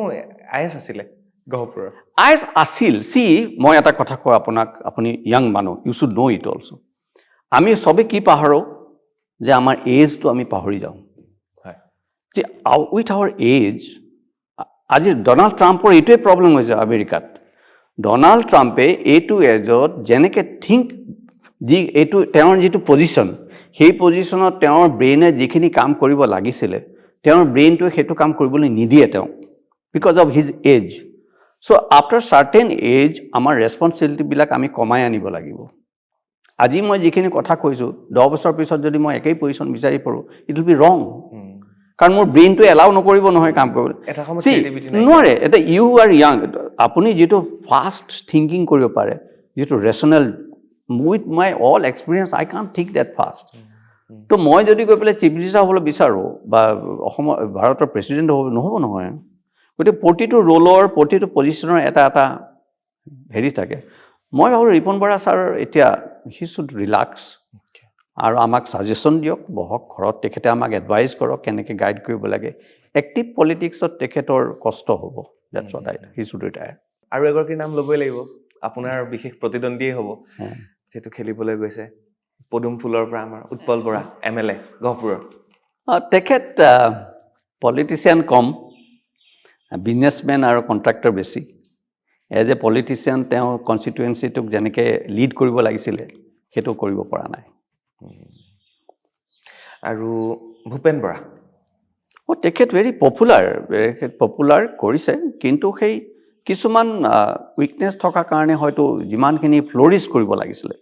IS আছিলে গহপুৰৰ IS আছিল মই এটা কথা কওঁ আপোনাক আপুনি য়াং মানুহ you should know' it also' আমি চবে কি পাহৰোঁ যে আমাৰ এজটো আমি পাহৰি যাওঁ যে উইথ আৱাৰ এজ আজি ডনাল্ড ট্ৰাম্পৰ এইটোৱে প্ৰব্লেম হৈছে আমেৰিকাত ডনাল্ড ট্ৰাম্পে এইটো এজত যেনেকৈ এইটো তেওঁৰ যিটো পজিশ্যন সেই পজিশ্যনত তেওঁৰ ব্ৰেইনে যিখিনি কাম কৰিব লাগিছিলে তেওঁৰ ব্ৰেইনটোৱে সেইটো কাম কৰিবলৈ নিদিয়ে তেওঁ because of his age so' after certain age আমাৰ ৰেছপনচিবিলিটিবিলাক আমি কমাই আনিব লাগিব আজি মই যিখিনি কথা কৈছোঁ 10 বছৰ পিছত যদি মই একেই পজিশ্যন বিচাৰি পৰোঁ ইট উইল বি ৰং কাৰণ মোৰ ব্ৰেইনটোৱে এলাউ নকৰিব নহয় কাম কৰিবলৈ নোৱাৰে এটা ইউ আৰ য়াং আপুনি যিটো ফাষ্ট থিংকিং কৰিব পাৰে যিটো rational with my all experience I can't think that fast তো মই যদি গৈ পেলাই চিফ মিনিষ্টাৰ হ'বলৈ বিচাৰোঁ বা অসমৰ ভাৰতৰ প্ৰেচিডেণ্ট হ'ব নহ'ব নহয় গতিকে প্ৰতিটো ৰোলৰ প্ৰতিটো পজিশ্যনৰ এটা এটা হেৰি থাকে মই ভাবোঁ ৰিপুণ বৰা ছাৰ এতিয়া হি শুড ৰিলেক্স আৰু আমাক ছাজেশ্যন দিয়ক বহক ঘৰত তেখেতে আমাক এডভাইচ কৰক কেনেকৈ গাইড কৰিব লাগে এক্টিভ পলিটিক্সত তেখেতৰ কষ্ট হ'ব that's what he should retire আৰু এগৰাকীৰ নাম ল'বই লাগিব আপোনাৰ বিশেষ প্ৰতিদ্বন্দ্বীয়ে হ'ব যিটো খেলিবলৈ গৈছে পদুম ফুলৰ পৰা আমাৰ উৎপল বৰা MLA গহপুৰৰ তেখেত পলিটিচিয়ান কম বিজনেছমেন আৰু কণ্ট্ৰেক্টৰ বেছি এজ এ পলিটিচিয়ান তেওঁ কনষ্টিটুৱেঞ্চিটোক যেনেকৈ লিড কৰিব লাগিছিলে সেইটো কৰিব পৰা নাই আৰু ভূপেন বৰা তেখেত ভেৰি পপুলাৰ কৰিছে কিন্তু সেই কিছুমান উইকনেছ থকাৰ কাৰণে হয়তো যিমানখিনি ফ্লৰিছ কৰিব লাগিছিলে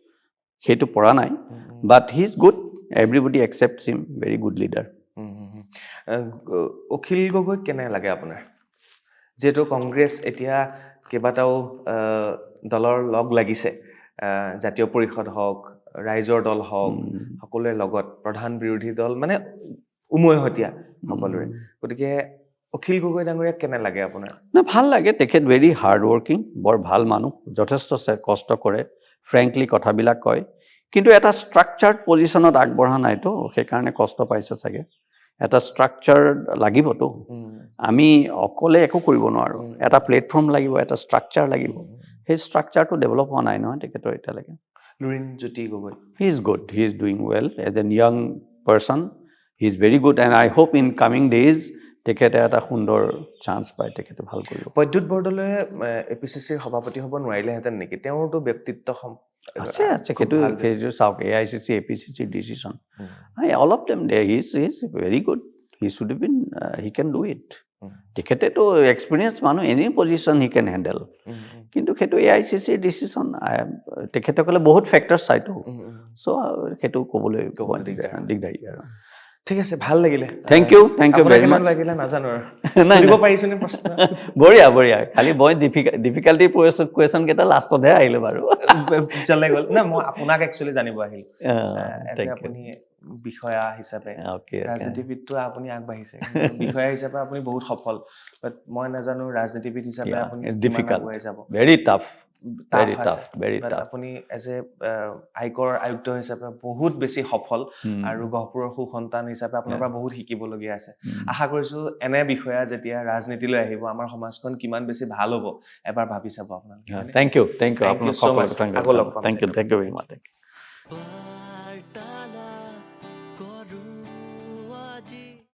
সেইটো পৰা নাই but he is good everybody accept him very good leader Akhil Gogoi কেনে লাগে আপোনাৰ যিহেতু কংগ্ৰেছ এতিয়া কেইবাটাও দলৰ লগ লাগিছে জাতীয় পৰিষদ হওক ৰাইজৰ দল হওক সকলোৰে লগত প্ৰধান বিৰোধী দল মানে উমৈহতীয়া সকলোৰে গতিকে অখিল গগৈ ডাঙৰীয়াক কেনে লাগে আপোনাৰ ভাল লাগে তেখেত ভেৰি হাৰ্ড ৱৰ্কিং বৰ ভাল মানুহ যথেষ্ট কষ্ট কৰে ফ্ৰেংকলি কথাবিলাক কয় কিন্তু এটা ষ্ট্ৰাকচাৰ্ড পজিশ্যনত আগবঢ়া নাইতো সেইকাৰণে কষ্ট পাইছে চাগে এটা ষ্ট্ৰাকচাৰ লাগিবতো আমি অকলে একো কৰিব নোৱাৰোঁ এটা প্লেটফৰ্ম লাগিব এটা ষ্ট্ৰাকচাৰ লাগিব সেই ষ্ট্ৰাকচাৰটো ডেভেলপ হোৱা নাই নহয় তেখেতৰ এতিয়ালৈকে Lurinjyoti Gogoi He is good. He is doing well as a young person. He is very good, and I hope in coming days তেখেতে এটা সুন্দৰ চান্স পায়, তেখেতে ভাল কৰিব। বৈদ্যুৎ বৰদলৈয়ে APCCৰ সভাপতি হ'ব নোৱাৰিলেহেঁতেন নেকি? তেওঁৰতো ব্যক্তিত্ব আছে সেইটো চাওক, AICC, APCC decision, all of them there, he is very good. He should have been, he can do it. তেখেতেতো এক্সপিৰিয়েঞ্চ মানুহ, any position he can handle. কিন্তু সেইটো AICC ডিচিশ্যন, তেখেতসকলে বহুত ফেক্টৰ চাইতো, চ' সেইটো ক'বলৈ দিগদাৰী আৰু। ঠিক আছে, ভাল লাগিলে। থেংক ইউ ভেৰি মাচ। লাগিলে নাজানো আৰু সুধিব পাৰিছো নে প্ৰশ্ন? বঢ়িয়া। খালি মই ডিফিকাল্টি কুৱেশ্যন কেইটা লাষ্টতহে আহিলে বাৰু, পিছলৈ গ'ল। না, মই আপোনাক একচুৱেলি জানিব আহিলো। আপুনি বিষয়া হিচাপে, ৰাজনীতিবিদটো আপুনি আগবাঢ়িছে, বিষয়া হিচাপে আপুনি বহুত সফল, বাট মই নাজানো ৰাজনীতিবিদ হিচাপে আপুনি আগুৱাই যাব। Very tough. আপুনি এজ এ আয়কৰ আয়ুক্ত হিচাপে বহুত বেছি সফল, আৰু গহপুৰৰ সুসন্তান হিচাপে আপোনাৰ পৰা বহুত শিকিবলগীয়া আছে। আশা কৰিছো এনে বিষয়া যেতিয়া ৰাজনীতিলৈ আহিব, আমাৰ সমাজখন কিমান বেছি ভাল হ'ব এবাৰ ভাবি চাব আপোনালোকে। থেংক ইউ আপোনাক। Thank you so much. Thank you very mass.